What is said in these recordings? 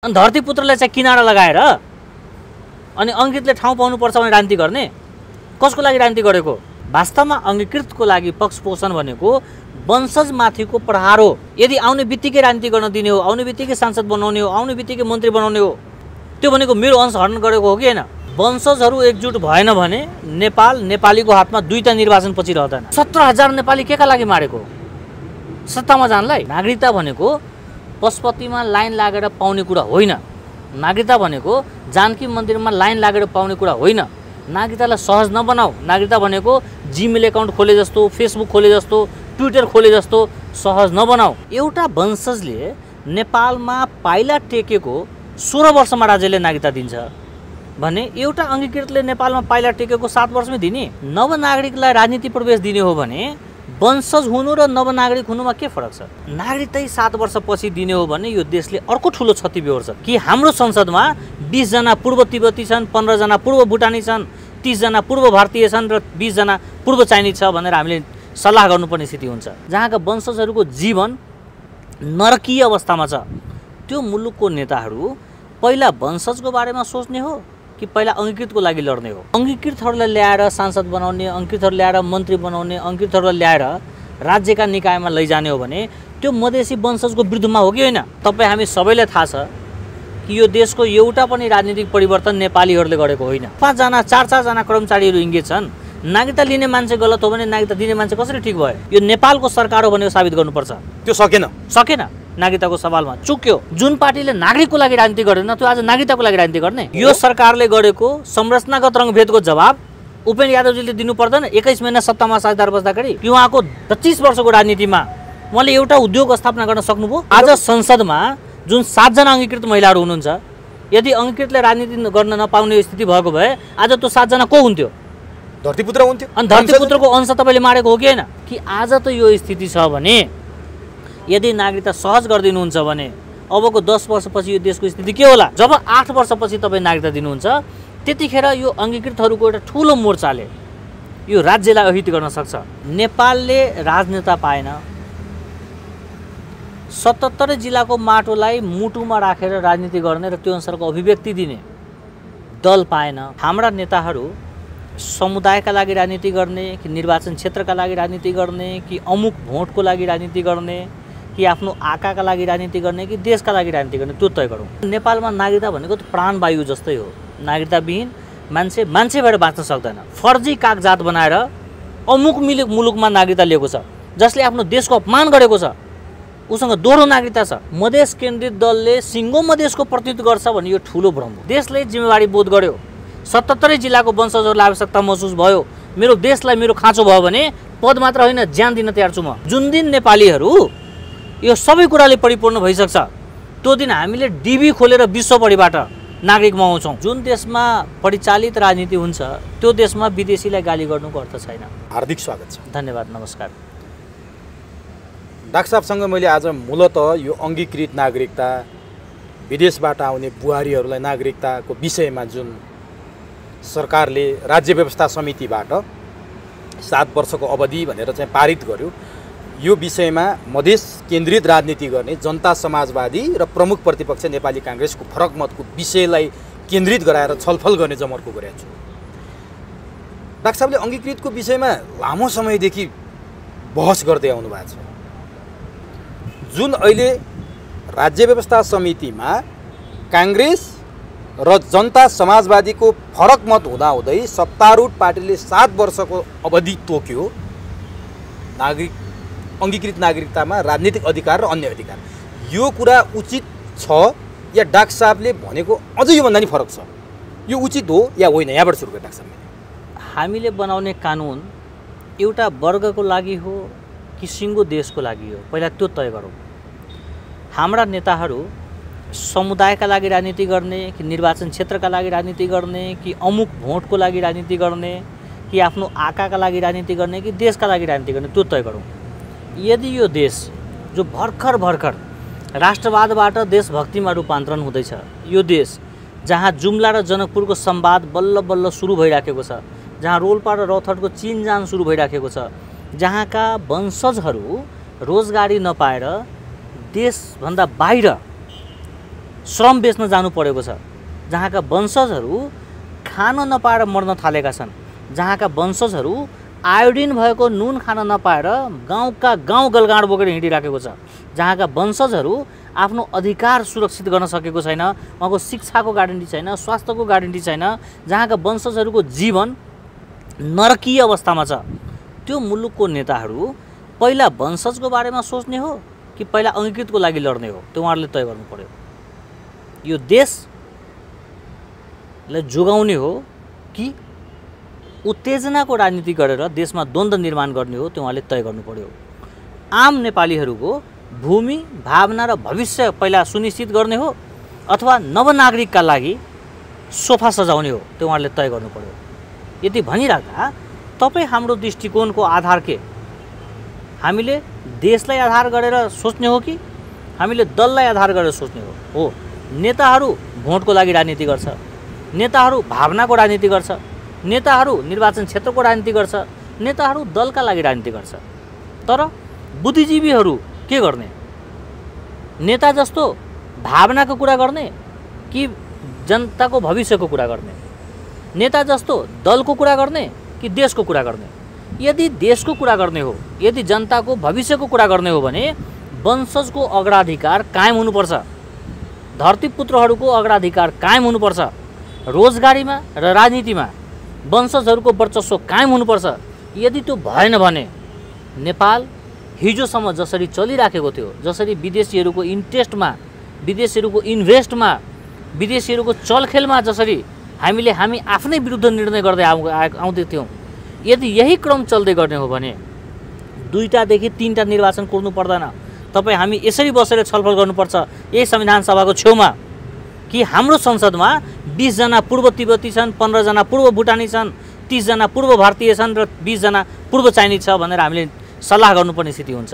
अनि धरतीपुत्रलाई चाहिँ किनारा लगाएर अनि अङ्कितले ठाउँ पाउनुपर्छ भने राजनीति गर्ने कसको लागि राजनीति गरेको? वास्तवमा अङ्गीकृतको लागि पक्षपोषण भनेको वंशजमाथिको प्रहार हो। यदि आउने बित्तिकै राजनीति गर्न दिने हो, आउने बित्तिकै सांसद बनाउने हो, आउने बित्तिकै मन्त्री बनाउने हो, त्यो भनेको मेरो अंश हरण गरेको हो कि हैन? वंशजहरू एकजुट भएन भने नेपालीको हातमा दुईटा निर्वाचन पछि रहँदैन। 17,000 नेपाली केका लागि मारेको? सत्तामा जानलाई। नागरिकता भनेको पशुपतिमा लाइन लागेर पाउने कुरा होइन। नागरिकता भनेको जानकी मन्दिरमा लाइन लागेर पाउने कुरा होइन। नागरिकतालाई सहज नबनाऊ। नागरिकता भनेको जीमेल एकाउन्ट खोले जस्तो, फेसबुक खोले जस्तो, ट्विटर खोले जस्तो सहज नबनाऊ। एउटा वंशजले नेपालमा पाइला टेकेको 16 वर्षमा राज्यले नागरिकता दिन्छ भने एउटा अङ्गीकृतले नेपालमा पाइला टेकेको 7 वर्षमै दिने? नवनागरिकलाई राजनीति प्रवेश दिने हो भने वंशज हुनु र नवनागरिक हुनुमा के फरक छ? नागरिकतै 7 वर्षपछि दिने हो भने यो देशले अर्को ठुलो क्षति बेहोर्छ कि हाम्रो संसदमा 20 जना पूर्व तिब्बती छन्, 15 जना पूर्व भुटानी छन्, 30 जना पूर्व भारतीय छन् र 20 जना पूर्व चाइनिज छ भनेर हामीले सल्लाह गर्नुपर्ने स्थिति हुन्छ। जहाँका वंशजहरूको जीवन नरकीय अवस्थामा छ। त्यो मुलुकको नेताहरू पहिला वंशजको बारेमा सोच्ने हो कि पहिला अङ्गीकृतको लागि लड्ने हो? अङ्गीकृतहरूलाई ल्याएर सांसद बनाउने, अङ्गीकृतहरू ल्याएर मन्त्री बनाउने, अङ्गीकृतहरूलाई ल्याएर राज्यका निकायमा लैजाने हो भने त्यो मधेसी वंशजको विरुद्धमा हो कि होइन? तपाईँ हामी सबैलाई थाहा छ कि यो देशको एउटा पनि राजनीतिक परिवर्तन नेपालीहरूले गरेको होइन। 5 जना 4 जना कर्मचारीहरू इङ्गेज छन्। नागरिकता लिने मान्छे गलत हो भने नागरिकता दिने मान्छे कसरी ठिक भयो? यो नेपालको सरकार हो भनेको साबित गर्नुपर्छ। त्यो सकेन। नागरिकताको सवालमा चुक्यो। जुन पार्टीले नागरिकको लागि राजनीति गर्दैन त्यो आज नागरिकताको लागि राजनीति गर्ने? यो सरकारले गरेको संरचनागत रङ्गभेदको जवाब उपेन्द्र यादवजीले दिनु पर्दैन? 21 महिना सत्तामा साझेदार बस्दाखेरि उहाँको 25 वर्षको राजनीतिमा उहाँले एउटा उद्योग स्थापना गर्न सक्नुभयो? आज संसदमा जुन 7 जना अङ्गीकृत महिलाहरू हुनुहुन्छ, यदि अङ्गीकृतले राजनीति गर्न नपाउने स्थिति भएको भए आज त्यो 7 जना को हुन्थ्यो? धरतीपुत्र हुन्थ्यो। अनि धरतीपुत्रको अंश तपाईँले मारेको हो कि होइन? कि आज त यो स्थिति छ भने यदि नागरिकता सहज गरिदिनुहुन्छ भने अबको 10 वर्षपछि यो देशको स्थिति के होला? जब 8 वर्षपछि तपाईँ नागरिकता दिनुहुन्छ त्यतिखेर यो अङ्गीकृतहरूको एउटा ठुलो मोर्चाले यो राज्यलाई अहित गर्न सक्छ। नेपालले राजनेता पाएन। 77 जिल्लाको माटोलाई मुटुमा राखेर राजनीति गर्ने र त्यो अनुसारको अभिव्यक्ति दिने दल पाएन। हाम्रा नेताहरू समुदायका लागि राजनीति गर्ने कि निर्वाचन क्षेत्रका लागि राजनीति गर्ने कि अमुक भोटको लागि राजनीति गर्ने कि आफ्नो आकाका लागि राजनीति गर्ने कि देशका लागि राजनीति गर्ने त्यो तय गरौँ। नेपालमा नागरिकता भनेको त प्राणवायु जस्तै हो। नागरिकताविहीन मान्छे भएर बाँच्न सक्दैन। फर्जी कागजात बनाएर अमुक मुलुकमा नागरिकता लिएको छ, जसले आफ्नो देशको अपमान गरेको छ, उसँग दोहोरो नागरिकता छ। मधेस केन्द्रित दलले सिङ्गो मधेसको प्रतिनिधित्व गर्छ भने यो ठुलो भ्रम हो। देशले जिम्मेवारी बोध गर्यो। 77 जिल्लाको वंशजहरूलाई आवश्यकता महसुस भयो, मेरो देशलाई मेरो खाँचो भयो भने पद मात्र होइन ज्यान दिन तयार छु म। जुन दिन नेपालीहरू यो सबै कुराले परिपूर्ण भइसक्छ त्यो दिन हामीले डिबी खोलेर विश्वभरिबाट नागरिक मगाउँछौँ। जुन देशमा परिचालित राजनीति हुन्छ त्यो देशमा विदेशीलाई गाली गर्नुको अर्थ छैन। हार्दिक स्वागत छ। धन्यवाद, नमस्कार। डाक्टर साहबसँग मैले आज मूलतः यो अङ्गीकृत नागरिकता, विदेशबाट आउने बुहारीहरूलाई नागरिकताको विषयमा जुन सरकारले राज्य व्यवस्था समितिबाट 7 वर्षको अवधि भनेर चाहिँ पारित गर्यो, यो विषयमा मधेस केन्द्रित राजनीति गर्ने जनता समाजवादी र प्रमुख प्रतिपक्ष नेपाली काङ्ग्रेसको फरक मतको विषयलाई केन्द्रित गराएर छलफल गर्ने जमर्को गरेको छु। डाक्टर साहबले अङ्गीकृतको विषयमा लामो समयदेखि बहस गर्दै आउनु भएको छ। जुन अहिले राज्य व्यवस्था समितिमा काङ्ग्रेस र जनता समाजवादीको फरक मत हुँदाहुँदै सत्तारूढ पार्टीले 7 वर्षको अवधि तोक्यो अङ्गीकृत नागरिकतामा राजनीतिक अधिकार र अन्य अधिकार। यो कुरा उचित छ या डाक्टर साहबले भनेको अझै योभन्दा नि फरक छ? यो उचित हो या होइन? यहाँबाट सुरु गरौँ डाक्टर साहब। हामीले बनाउने कानुन एउटा वर्गको लागि हो कि सिङ्गो देशको लागि हो? पहिला त्यो तय गरौँ। हाम्रा नेताहरू समुदायका लागि राजनीति गर्ने कि निर्वाचन क्षेत्रका लागि राजनीति गर्ने कि अमुक भोटको लागि राजनीति गर्ने कि आफ्नो आकाका लागि राजनीति गर्ने कि देशका लागि राजनीति गर्ने त्यो तय गरौँ। यदि यो देश जो भर्खर राष्ट्रवादबाट देशभक्तिमा रूपान्तरण हुँदैछ, यो देश जहाँ जुम्ला र जनकपुरको संवाद बल्ल बल्ल सुरु भइराखेको छ, जहाँ रोल्पा र रौतहटको चिनजान सुरु भइराखेको छ, जहाँका वंशजहरू रोजगारी नपाएर देशभन्दा बाहिर श्रम बेच्न जानु परेको छ, जहाँका वंशजहरू खान नपाएर मर्न थालेका छन्, जहाँका वंशजहरू आयोडिन भएको नुन खान नपाएर गाउँका गाउँ गलगाड बोकेर हिँडिराखेको छ, जहाँका वंशजहरू आफ्नो अधिकार सुरक्षित गर्न सकेको छैन, उहाँको शिक्षाको ग्यारेन्टी छैन, स्वास्थ्यको ग्यारेन्टी छैन, जहाँका वंशजहरूको जीवन नरकीय अवस्थामा छ, त्यो मुलुकको नेताहरू पहिला वंशजको बारेमा सोच्ने हो कि पहिला अङ्गीकृतको लागि लड्ने हो, त्यो उहाँहरूले तय गर्नु पर्यो। यो देशलाई जोगाउने हो कि उत्तेजनाको राजनीति गरेर देशमा द्वन्द्व निर्माण गर्ने हो, त्यो उहाँले तय गर्नु पर्यो। आम नेपालीहरूको भूमि, भावना र भविष्य पहिला सुनिश्चित गर्ने हो अथवा नवनागरिकका लागि सोफा सजाउने हो, त्यो उहाँले तय गर्नु पर्यो। यति भनिराख्दा तपाईँ हाम्रो दृष्टिकोणको आधार के? हामीले देशलाई आधार गरेर सोच्ने हो कि हामीले दललाई आधार गरेर सोच्ने हो? नेताहरू भोटको लागि राजनीति गर्छ, नेताहरू भावनाको राजनीति गर्छ, नेताहरू निर्वाचन क्षेत्रको राजनीति गर्छ, नेताहरू दलका लागि राजनीति गर्छ। तर बुद्धिजीवीहरू के गर्ने? नेता जस्तो भावनाको कुरा गर्ने कि जनताको भविष्यको कुरा गर्ने? नेता जस्तो दलको कुरा गर्ने कि देशको कुरा गर्ने? यदि देशको कुरा गर्ने हो, यदि जनताको भविष्यको कुरा गर्ने हो भने वंशजको अग्राधिकार कायम हुनुपर्छ, धरतीपुत्रहरूको अग्राधिकार कायम हुनुपर्छ, रोजगारीमा र राजनीतिमा वंशजहरूको वर्चस्व कायम हुनुपर्छ। यदि त्यो भएन भने नेपाल हिजोसम्म जसरी चलिराखेको थियो, जसरी विदेशीहरूको इन्ट्रेस्टमा, विदेशीहरूको इन्भेस्टमा, विदेशीहरूको चलखेलमा जसरी हामी आफ्नै विरुद्ध निर्णय गर्दै आउँदै थियौँ, यदि यही क्रम चल्दै गर्ने हो भने 2टादेखि 3टा निर्वाचन कुर्नु पर्दैन। तपाईँ हामी यसरी बसेर छलफल गर्नुपर्छ यही संविधान सभाको छेउमा कि हाम्रो संसदमा 20 जना पूर्व तिब्बती छन्, 15 जना पूर्व भुटानी छन्, 30 जना पूर्व भारतीय छन् र 20 जना पूर्व चाइनिज छ भनेर हामीले सल्लाह गर्नुपर्ने स्थिति हुन्छ।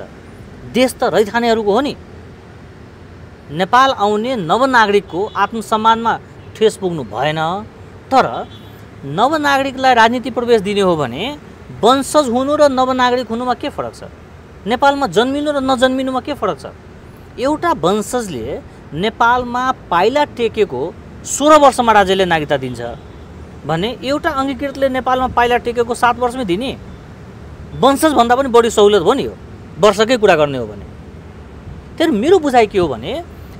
देश त रैथानेहरूको हो नि। नेपाल आउने नवनागरिकको आत्मसम्मानमा ठेस पुग्नु भएन। तर नवनागरिकलाई राजनीति प्रवेश दिने हो भने वंशज हुनु र नवनागरिक हुनुमा के फरक छ? नेपालमा जन्मिनु र नजन्मिनुमा के फरक छ? एउटा वंशजले नेपालमा पाइला टेकेको 16 वर्षमा राज्यले नागरिकता दिन्छ भने एउटा अङ्गीकृतले नेपालमा पाइला टेकेको 7 वर्षमै दिने? वंशजभन्दा पनि बढी सहुलियत हो नि यो, वर्षकै कुरा गर्ने हो भने। तर मेरो बुझाइ के हो भने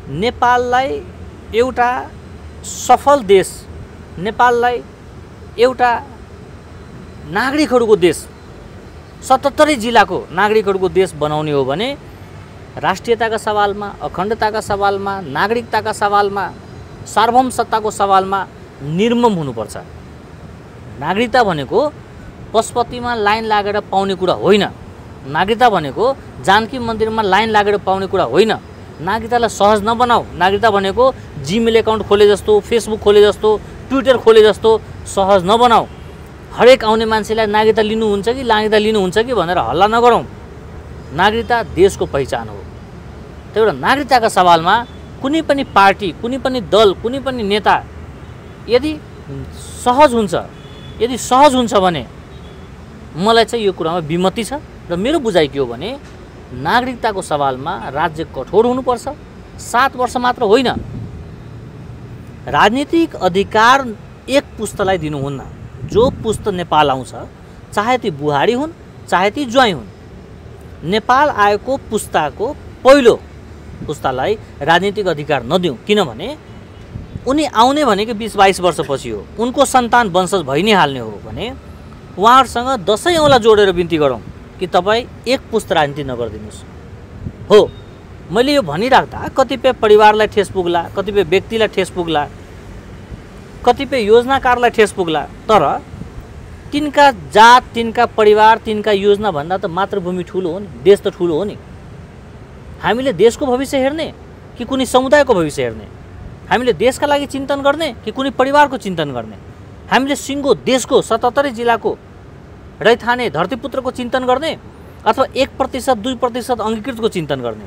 नेपाललाई एउटा सफल देश, नेपाललाई एउटा नागरिकहरूको देश, 77 जिल्लाको नागरिकहरूको देश बनाउने हो भने राष्ट्रियताका सवालमा, अखण्डताका सवालमा, नागरिकताका सवालमा, सार्वभौम सत्ताको सवालमा निर्मम हुनुपर्छ। नागरिकता भनेको पशुपतिमा लाइन लागेर पाउने कुरा होइन। नागरिकता भनेको जानकी मन्दिरमा लाइन लागेर पाउने कुरा होइन। नागरिकतालाई सहज नबनाऊ। नागरिकता भनेको जीमेल एकाउन्ट खोले जस्तो, फेसबुक खोले जस्तो, ट्विटर खोले जस्तो सहज नबनाऊ। हरेक आउने मान्छेलाई नागरिकता लिनुहुन्छ कि नागरिकता लिनुहुन्छ कि भनेर हल्ला नगरौँ। नागरिकता देशको पहिचान हो। त्यही भएर नागरिकताका सवालमा कुनै पनि पार्टी, कुनै पनि दल, कुनै पनि नेता यदि सहज हुन्छ भने मलाई चाहिँ यो कुरामा विमति छ। र मेरो बुझाइ के हो भने नागरिकताको सवालमा राज्य कठोर हुनुपर्छ। 7 वर्ष मात्र होइन, राजनीतिक अधिकार एक पुस्तालाई दिनुहुन्न। जो पुस्त नेपाल आउँछ, चाहे ती बुहारी हुन् चाहे ती ज्वाइँ हुन्, नेपाल आएको पुस्ताको पहिलो पुस्तालाई राजनीतिक अधिकार नदिउँ। किनभने उनी आउने भनेको 20-22 वर्षपछि हो, उनको सन्तान वंशज भइ नै हाल्ने हो भने उहाँहरूसँग 10 औँला जोडेर बिन्ती गरौँ कि तपाईँ एक पुस्त राजनीति नगरिदिनुहोस्। हो, मैले यो भनिराख्दा कतिपय परिवारलाई ठेस पुग्ला, कतिपय व्यक्तिलाई ठेस पुग्ला, कतिपय योजनाकारलाई ठेस पुग्ला। तर तिनका जात, तिनका परिवार, तिनका योजना भन्दा त मातृभूमि ठुलो हो नि, देश त ठुलो हो नि। हामीले देशको भविष्य हेर्ने कि कुनै समुदायको भविष्य हेर्ने? हामीले देशका लागि चिन्तन गर्ने कि कुनै परिवारको चिन्तन गर्ने? हामीले सिङ्गो देशको 77 जिल्लाको रैथाने धरतीपुत्रको चिन्तन गर्ने अथवा 1%, 2% अङ्गीकृतको चिन्तन गर्ने?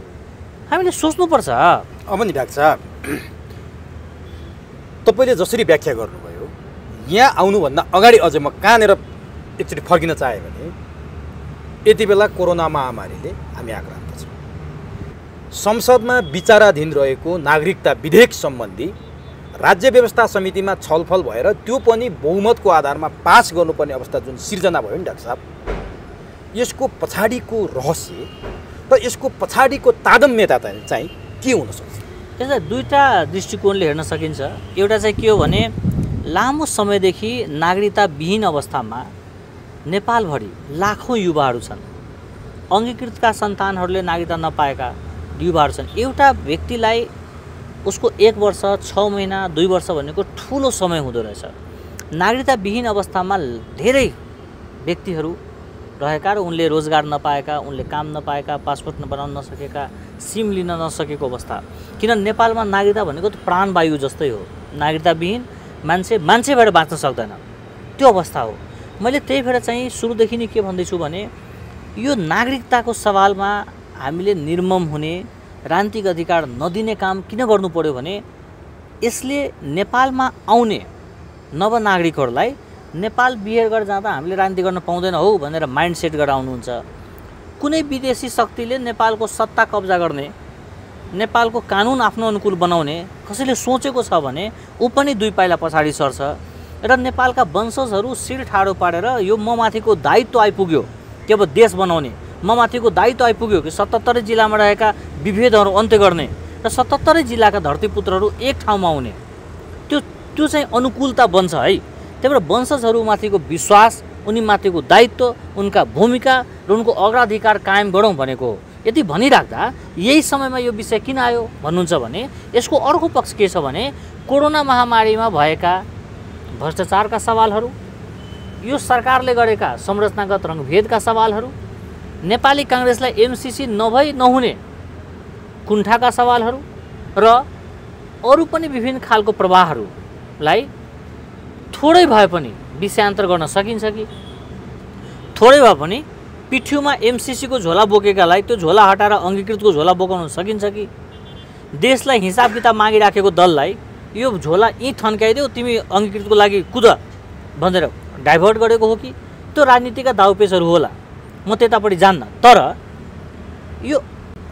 हामीले सोच्नुपर्छ। अब नि डाक्टर साहब, तपाईँले जसरी व्याख्या गर्नुभयो, यहाँ आउनुभन्दा अगाडि अझै म कहाँनिर एकचोटि फर्किन चाहेँ भने यति बेला कोरोना महामारीले हामी आक्रान्त छौँ। संसदमा विचाराधीन रहेको नागरिकता विधेयक सम्बन्धी राज्य व्यवस्था समितिमा छलफल भएर त्यो पनि बहुमतको आधारमा पास गर्नुपर्ने अवस्था जुन सिर्जना भयो नि डाक्टर साहब, यसको पछाडिको रहस्य र यसको पछाडिको तादम्यता चाहिँ के हुन सक्छ? यसलाई दुईटा दृष्टिकोणले हेर्न सकिन्छ। एउटा चाहिँ के हो भने लामो समयदेखि नागरिकताविहीन अवस्थामा नेपालभरि लाखौँ युवाहरू छन्। अङ्गीकृतका सन्तानहरूले नागरिकता नपाएका युवाहरू छन्। एउटा व्यक्तिलाई उसको 1 वर्ष 6 महिना 2 वर्ष भनेको ठुलो समय हुँदो रहेछ। नागरिकताविहीन अवस्थामा धेरै व्यक्तिहरू रहेका र उनले रोजगार नपाएका, उनले काम नपाएका, पासपोर्ट बनाउन नसकेका, सिम लिन नसकेको अवस्था। किन नेपालमा नागरिकता भनेको त प्राणवायु जस्तै हो। नागरिकताविहीन मान्छे भएर बाँच्न सक्दैन, त्यो अवस्था हो। मैले त्यही भएर चाहिँ सुरुदेखि नै के भन्दैछु भने यो नागरिकताको सवालमा हामीले निर्मम हुने, राजनीतिक अधिकार नदिने काम किन गर्नु पर्यो भने यसले नेपालमा आउने नवनागरिकहरूलाई नेपाल बिहेर गरेर जाँदा हामीले राजनीति गर्न पाउँदैन हो भनेर माइन्डसेट गरेर आउनुहुन्छ। कुनै विदेशी शक्तिले नेपालको सत्ता कब्जा गर्ने, नेपालको कानुन आफ्नो अनुकूल बनाउने कसैले सोचेको छ भने ऊ पनि 2 पाइला पछाडि सर्छ र नेपालका वंशजहरू शिर ठाडो पारेर यो ममाथिको दायित्व आइपुग्यो कि अब देश बनाउने, ममाथिको दायित्व आइपुग्यो कि 77 जिल्लामा रहेका विभेदहरू अन्त्य गर्ने र 77 जिल्लाका धरतीपुत्रहरू एक ठाउँमा आउने, त्यो चाहिँ अनुकूलता बन्छ है। त्यही भएर वंशजहरूमाथिको विश्वास, उनीमाथिको दायित्व, उनका भूमिका र उनको अग्राधिकार कायम गरौँ भनेको हो। यदि भनिराख्दा यही समयमा यो विषय किन आयो भन्नुहुन्छ भने यसको अर्को पक्ष के छ भने कोरोना महामारीमा भएका भ्रष्टाचारका सवालहरू, यो सरकारले गरेका संरचनागत रङ्गभेदका सवालहरू, नेपाली काङ्ग्रेसलाई एमसिसी नहुने कुण्ठाका सवालहरू र अरू पनि विभिन्न खालको प्रवाहहरूलाई थोरै भए पनि विषयान्तर गर्न सकिन्छ कि? थोरै भए पनि पिठ्युमा एमसिसीको झोला बोकेकालाई त्यो झोला हटाएर अङ्गीकृतको झोला बोकाउन सकिन्छ कि? देशलाई हिसाब किताब मागिराखेको दललाई यो झोला यहीँ थन्काइदेऊ, तिमी अङ्गीकृतको लागि कुद भनेर डाइभर्ट गरेको हो कि? त्यो राजनीतिका दाउपेचहरू होला, म त्यतापट्टि जान्न। तर यो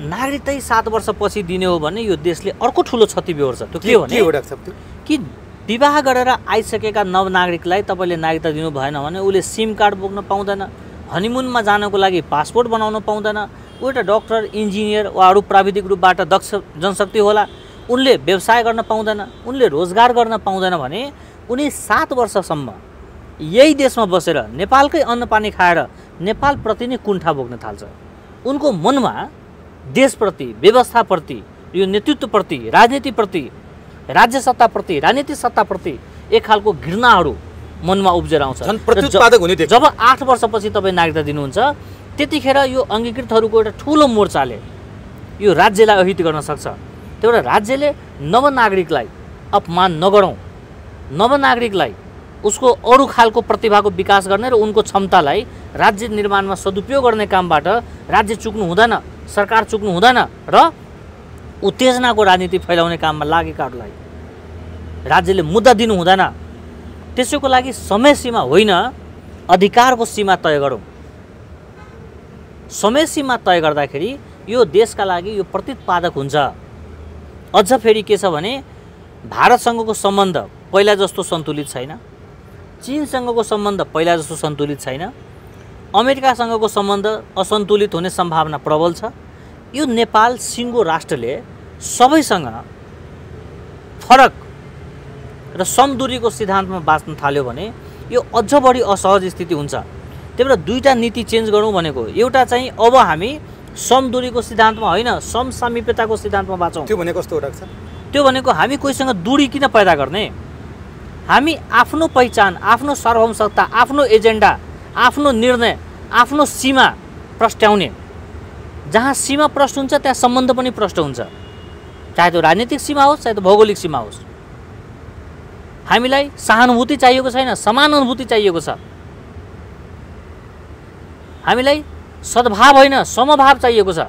नागरिकतै 7 वर्षपछि दिने हो भने यो देशले अर्को ठुलो क्षति बेहोर्छ। त्यो के भने कि विवाह गरेर आइसकेका नवनागरिकलाई तपाईँले नागरिकता दिनु भएन भने उसले सिम कार्ड बोक्न पाउँदैन, हनीमुनमा जानको लागि पासपोर्ट बनाउन पाउँदैन, ऊ एउटा डक्टर, इन्जिनियर वा अरू प्राविधिक रूपबाट दक्ष जनशक्ति होला, उनले व्यवसाय गर्न पाउँदैन, उनले रोजगार गर्न पाउँदैन भने उनी 7 वर्षसम्म यही देशमा बसेर नेपालकै अन्नपानी खाएर नेपालप्रति नै कुण्ठा बोक्न थाल्छ। उनको मनमा देशप्रति, व्यवस्थाप्रति, यो नेतृत्वप्रति, राजनीतिप्रति, राज्य सत्ताप्रति, राजनीतिक सत्ताप्रति एक खालको घृणाहरू मनमा उब्जेर आउँछ। जब 8 वर्षपछि तपाईँ नागरिकता दिनुहुन्छ त्यतिखेर यो अङ्गीकृतहरूको एउटा ठुलो मोर्चाले यो राज्यलाई अहित गर्न सक्छ। त्यही भएर राज्यले नवनागरिकलाई अपमान नगरौँ, नवनागरिकलाई उसको अरू खालको प्रतिभाको विकास गर्ने र उनको क्षमतालाई राज्य निर्माणमा सदुपयोग गर्ने कामबाट राज्य चुक्नु हुँदैन, सरकार चुक्नु हुँदैन र उत्तेजनाको राजनीति फैलाउने काममा लागेकाहरूलाई राज्यले मुद्दा दिनु हुँदैन। त्यसैको लागि समय सीमा होइन, अधिकारको सीमा तय गरौँ। समय सीमा तय गर्दाखेरि यो देशका लागि यो प्रतिपादक हुन्छ। अझ फेरि के छ भने भारतसँगको सम्बन्ध पहिला जस्तो सन्तुलित छैन, चीनसँगको सम्बन्ध पहिला जस्तो सन्तुलित छैन, अमेरिकासँगको सम्बन्ध असन्तुलित हुने सम्भावना प्रबल छ। यो नेपाल सिङ्गो राष्ट्रले सबैसँग फरक र समदूरीको सिद्धान्तमा बाँच्न थाल्यो भने यो अझ बढी असहज स्थिति हुन्छ। त्यही भएर दुईटा नीति चेन्ज गरौँ भनेको, एउटा चाहिँ अब हामी समदूरीको सिद्धान्तमा होइन समसामिप्यताको सिद्धान्तमा बाँचौँ। त्यो भनेको कस्तो हो डाक्टर? त्यो भनेको हामी कोहीसँग दूरी किन पैदा गर्ने? हामी आफ्नो पहिचान, आफ्नो सार्वभौमसत्ता, आफ्नो एजेन्डा, आफ्नो निर्णय, आफ्नो सीमा प्रस्ट्याउने। जहाँ सीमा प्रष्ट हुन्छ त्यहाँ सम्बन्ध पनि प्रष्ट हुन्छ, चाहे त्यो राजनीतिक सीमा होस् चाहे त्यो भौगोलिक सीमा होस्। हामीलाई सहानुभूति चाहिएको छैन, समानुभूति चाहिएको छ। हामीलाई सद्भाव होइन समभाव चाहिएको छ।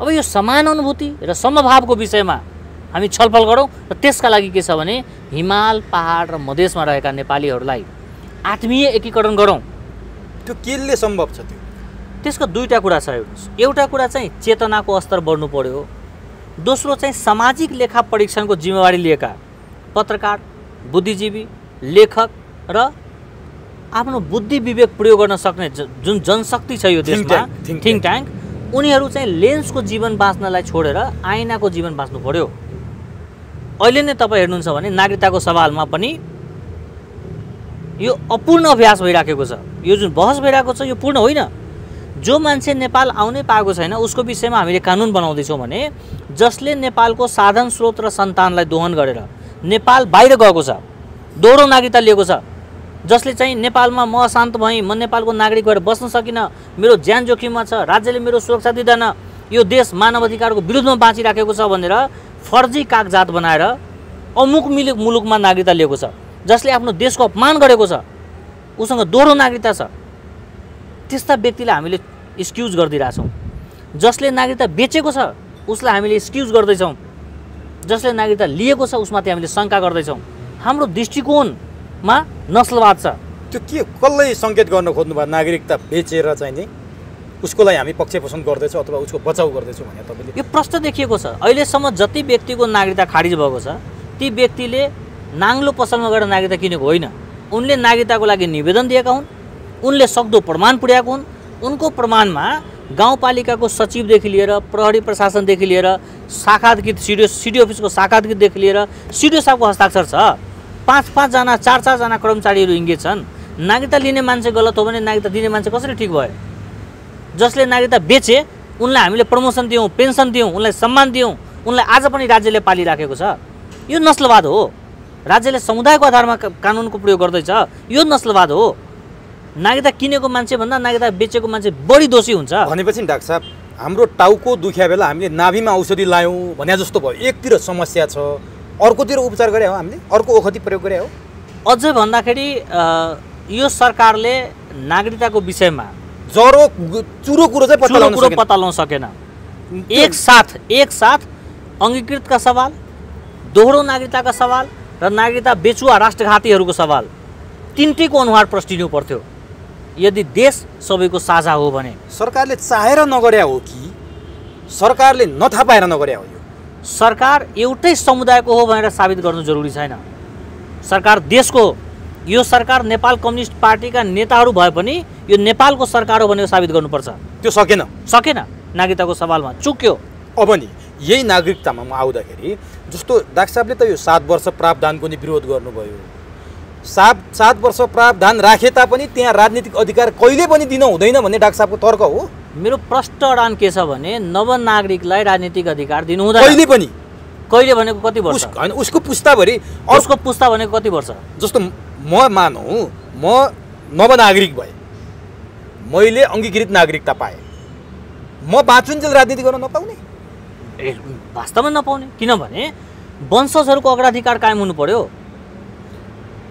अब यो समानुभूति र समभावको विषयमा हामी छलफल गरौँ र त्यसका लागि के छ भने हिमाल, पहाड र मधेसमा रहेका नेपालीहरूलाई आत्मीय एकीकरण गरौँ। त्यो केले सम्भव छ? त्यसको दुईटा कुरा छ। हेर्नुहोस्, एउटा कुरा चाहिँ चेतनाको स्तर बढ्नु पर्यो, दोस्रो चाहिँ सामाजिक लेखा परीक्षणको जिम्मेवारी लिएका पत्रकार, बुद्धिजीवी, लेखक र आफ्नो बुद्धि विवेक प्रयोग गर्न सक्ने जुन जनशक्ति छ यो देशमा, थिङ्क ट्याङ्क, उनीहरू चाहिँ लेन्सको जीवन बाँच्नलाई छोडेर आइनाको जीवन बाँच्नु पर्यो। अहिले नै तपाईँ हेर्नुहुन्छ भने नागरिकताको सवालमा पनि यो अपूर्ण अभ्यास भइराखेको छ। यो जुन बहस भइरहेको छ यो पूर्ण होइन। जो मान्छे नेपाल आउनै पाएको छैन उसको विषयमा हामीले कानुन बनाउँदैछौँ भने जसले नेपालको साधन स्रोत र सन्तानलाई दोहन गरेर नेपाल बाहिर गएको छ, दोहोरो नागरिकता लिएको छ, जसले चाहिँ नेपालमा म अशान्त भएँ, म नेपालको नागरिक भएर बस्न सकिनँ, मेरो ज्यान जोखिममा छ, राज्यले मेरो सुरक्षा दिँदैन, यो देश मानव अधिकारको विरुद्धमा बाँचिराखेको छ भनेर फर्जी कागजात बनाएर अमुक मुलुकमा नागरिकता लिएको छ, जसले आफ्नो देशको अपमान गरेको छ, उसँग दोहोरो नागरिकता छ, त्यस्ता व्यक्तिलाई हामीले एक्सक्युज गरिदिरहेछौँ। जसले नागरिकता बेचेको छ उसलाई हामीले एक्सक्युज गर्दैछौँ, जसले नागरिकता लिएको छ उसमाथि हामीले शङ्का गर्दैछौँ। हाम्रो दृष्टिकोणमा नस्लवाद छ। त्यो के कसलाई सङ्केत गर्न खोज्नुभयो? नागरिकता बेचेर चाहिँ नि उसको लागि हामी पक्ष पोषण गर्दैछौँ अथवा उसको बचाउ गर्दैछौँ भने तपाईँले? यो प्रश्न देखिएको छ। अहिलेसम्म जति व्यक्तिको नागरिकता खारिज भएको छ ती व्यक्तिले नाङ्लो पसलमा गएर नागरिकता किनेको होइन। उनले नागरिकताको लागि निवेदन दिएका हुन्, उनले सक्दो प्रमाण पुर्याएको हुन्। उनको प्रमाणमा गाउँपालिकाको सचिवदेखि लिएर प्रहरी प्रशासनदेखि लिएर शाखाधिकृत सिडिओ अफिसको शाखाधिकृतदेखि लिएर सिडिओ साहबको हस्ताक्षर छ। 5-5 जना 4-4 जना कर्मचारीहरू इङ्गेज छन्। नागरिकता लिने मान्छे गलत हो भने नागरिकता दिने मान्छे कसरी ठिक भयो? जसले नागरिकता बेचे उनलाई हामीले प्रमोसन दियौँ, पेन्सन दियौँ, उनलाई सम्मान दियौँ, उनलाई आज पनि राज्यले पालिराखेको छ। यो नस्लवाद हो। राज्यले समुदायको आधारमा कानुनको प्रयोग गर्दैछ, यो नस्लवाद हो। नागरिकता किनेको मान्छे भन्दा नागरिकता बेचेको मान्छे बढी दोषी हुन्छ। भनेपछि नि डाक्टर साहब, हाम्रो टाउको दुख्या बेला हामीले नाभिमा औषधि लायौँ भने जस्तो भयो। एकतिर समस्या छ, अर्कोतिर उपचार गरे हो, हामीले अर्को औषधि प्रयोग गरे हो। अझै भन्दाखेरि यो सरकारले नागरिकताको विषयमा जरो चुरो कुरो चाहिँ पत्ता लगाउन सकेन। एक साथ अङ्गीकृतका सवाल, दोहोरो नागरिकताका सवाल र नागरिकता बेचुवा राष्ट्रघातीहरूको सवाल तिनटैको अनुहार प्रस्टिनु पर्थ्यो यदि देश सबैको साझा हो भने। सरकारले चाहेर नगर्या हो कि सरकारले नथाहा पाएर नगर्या हो? यो सरकार एउटै समुदायको हो भनेर साबित गर्नु जरुरी छैन। सरकार देशको हो। यो सरकार नेपाल कम्युनिस्ट पार्टीका नेताहरू भए पनि यो नेपालको सरकार हो भनेर साबित गर्नुपर्छ। त्यो सकेन नागरिकताको सवालमा चुक्यो। अब नि यही नागरिकतामा म आउँदाखेरि जस्तो डाक्टर साहबले त यो 7 वर्ष प्रावधानको नि विरोध गर्नुभयो। 7 वर्ष प्रावधान राखे तापनि त्यहाँ राजनीतिक अधिकार कहिले पनि दिन हुँदैन भन्ने डाक्टर साहबको तर्क हो। मेरो प्रष्ट अडान के छ भने नवनागरिकलाई राजनीतिक अधिकार दिनु हुँदैन कहिले भनेको कति वर्ष हैन, उसको पुस्ताभरि उसको पुस्ता भनेको कति वर्ष? जस्तो म मानौँ म नवनागरिक भए, मैले अङ्गीकृत नागरिकता पाएँ, म बाँचुन्जेल राजनीति गर्न नपाउने? वास्तवमा नपाउने, किनभने वंशजहरूको अग्राधिकार कायम हुनु पर्यो।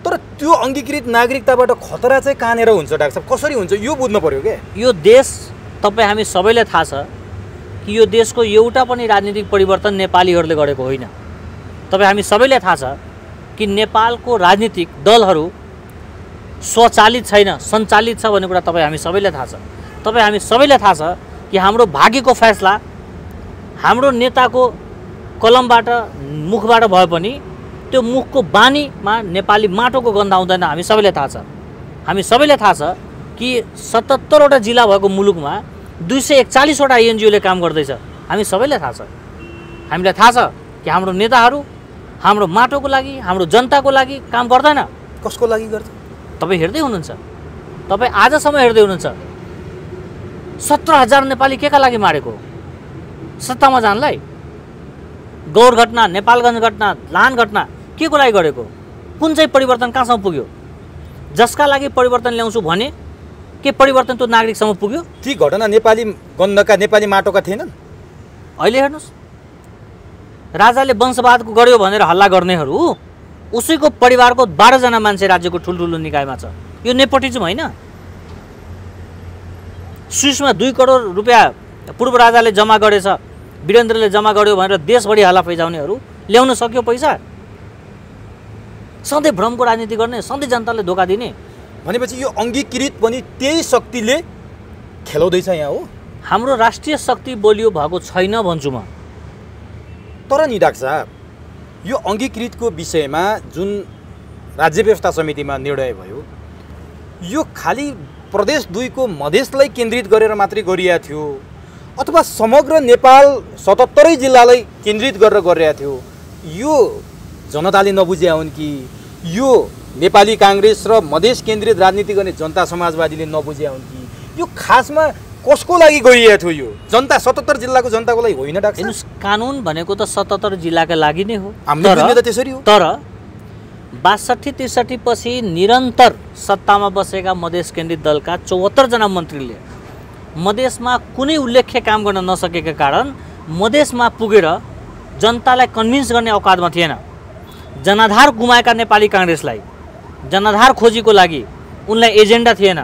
तर त्यो अङ्गीकृत नागरिकताबाट खतरा चाहिँ कहाँनिर हुन्छ डाक्टर साहब? कसरी हुन्छ यो बुझ्नु पर्यो क्या। यो देश तपाईँ हामी सबैलाई थाहा छ कि यो देशको एउटा पनि राजनीतिक परिवर्तन नेपालीहरूले गरेको होइन। तपाईँ हामी सबैलाई थाहा छ कि नेपालको राजनीतिक दलहरू स्वचालित छैन, सञ्चालित छ भन्ने कुरा तपाईँ हामी सबैलाई थाहा छ। तपाईँ हामी सबैलाई थाहा छ कि हाम्रो भाग्यको फैसला हाम्रो नेताको कलमबाट मुखबाट भए पनि त्यो मुखको बानीमा नेपाली माटोको गन्ध आउँदैन। हामी सबैलाई थाहा छ। हामी सबैलाई थाहा छ कि 77वटा जिल्ला भएको मुलुकमा 241वटा एनजिओले काम गर्दैछ। हामी सबैलाई थाहा छ। हामीलाई थाहा छ कि हाम्रो नेताहरू हाम्रो माटोको लागि, हाम्रो जनताको लागि काम गर्दैन। कसको लागि गर्छ? तपाईँ हेर्दै हुनुहुन्छ, तपाईँ आजसम्म हेर्दै हुनुहुन्छ। 17,000 नेपाली केका लागि मारेको? सत्तामा जानलाई? गौर घटना, नेपालगञ्ज घटना, लान घटना के को लागि गरेको? कुन चाहिँ परिवर्तन कहाँसम्म पुग्यो? जसका लागि परिवर्तन ल्याउँछु भने के परिवर्तन त्यो नागरिकसम्म पुग्यो? ती घटना नेपाली गन्धका, नेपाली माटोका थिएनन्। अहिले हेर्नुहोस्, राजाले वंशवादको गर्यो भनेर हल्ला गर्नेहरू उसैको परिवारको 12 जना मान्छे राज्यको ठुल्ठुलो निकायमा छ। यो नेपोटिजम होइन? स्विसमा 2 करोड रुपियाँ पूर्व राजाले जम्मा गरेछ, वीरेन्द्रले जम्मा गर्यो भनेर देशभरि हल्ला फैजाउनेहरू ल्याउन सक्यो पैसा? सधैँ भ्रमको राजनीति गर्ने, सधैँ जनताले धोका दिने। भनेपछि यो अङ्गीकृत पनि त्यही शक्तिले खेलाउँदैछ यहाँ हो। हाम्रो राष्ट्रिय शक्ति बलियो भएको छैन भन्छु म। तर नि डाक्टर साहब, यो अङ्गीकृतको विषयमा जुन राज्य व्यवस्था समितिमा निर्णय भयो, यो खालि प्रदेश 2 को मधेसलाई केन्द्रित गरेर मात्रै गरिएको थियो अथवा समग्र नेपाल 77 जिल्लालाई केन्द्रित गरेर गरिरहेको थियो? यो जनताले नबुझे हुन् कि यो नेपाली काङ्ग्रेस र मधेस केन्द्रित राजनीति गर्ने जनता समाजवादीले नबुझे हुन् कि यो खासमा कसको लागि गरिएको थियो? यो जनता 77 जिल्लाको जनताको लागि होइन डाक्टर साहब। हेर्नुस्, कानुन भनेको त 77 जिल्लाका लागि नै हो। हामीले बुझ्ने त त्यसरी हो। तर 62-63 पछि निरन्तर सत्तामा बसेका मधेस केन्द्रित दलका 74 जना मन्त्रीले मधेसमा कुनै उल्लेख्य काम गर्न नसकेका कारण मधेसमा पुगेर जनतालाई कन्भिन्स गर्ने औकातमा थिएन। जनाधार गुमाएका नेपाली काङ्ग्रेसलाई जनाधार खोजीको लागि उनलाई एजेन्डा थिएन।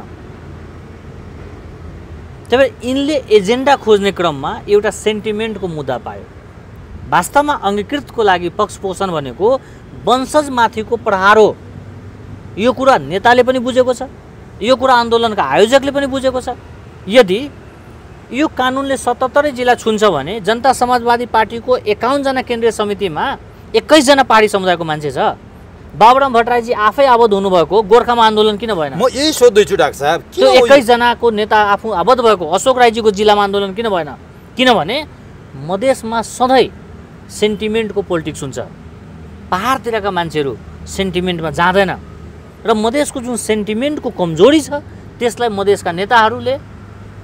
त्यही भएर यिनले एजेन्डा खोज्ने क्रममा एउटा सेन्टिमेन्टको मुद्दा पायो। वास्तवमा अङ्गीकृतको लागि पक्षपोषण भनेको वंशजमाथिको प्रहार हो। यो कुरा नेताले पनि बुझेको छ, यो कुरा आन्दोलनका आयोजकले पनि बुझेको छ। यदि यो कानुनले 77 जिल्ला छुन्छ भने जनता समाजवादी पार्टीको 51 जना केन्द्रीय समितिमा 21 जना पहाडी समुदायको मान्छे छ। बाबुराम भट्टराईजी आफै आबद्ध हुनुभएको गोर्खामा आन्दोलन किन भएन? म यही सोध्दैछु डाक्टर साहब, त्यो 21 जनाको नेता आफू आबद्ध भएको अशोक राईजीको जिल्लामा आन्दोलन किन भएन? किनभने मधेसमा सधैँ सेन्टिमेन्टको पोलिटिक्स हुन्छ। पहाडतिरका मान्छेहरू सेन्टिमेन्टमा जाँदैन र मधेसको जुन सेन्टिमेन्टको कमजोरी छ त्यसलाई मधेसका नेताहरूले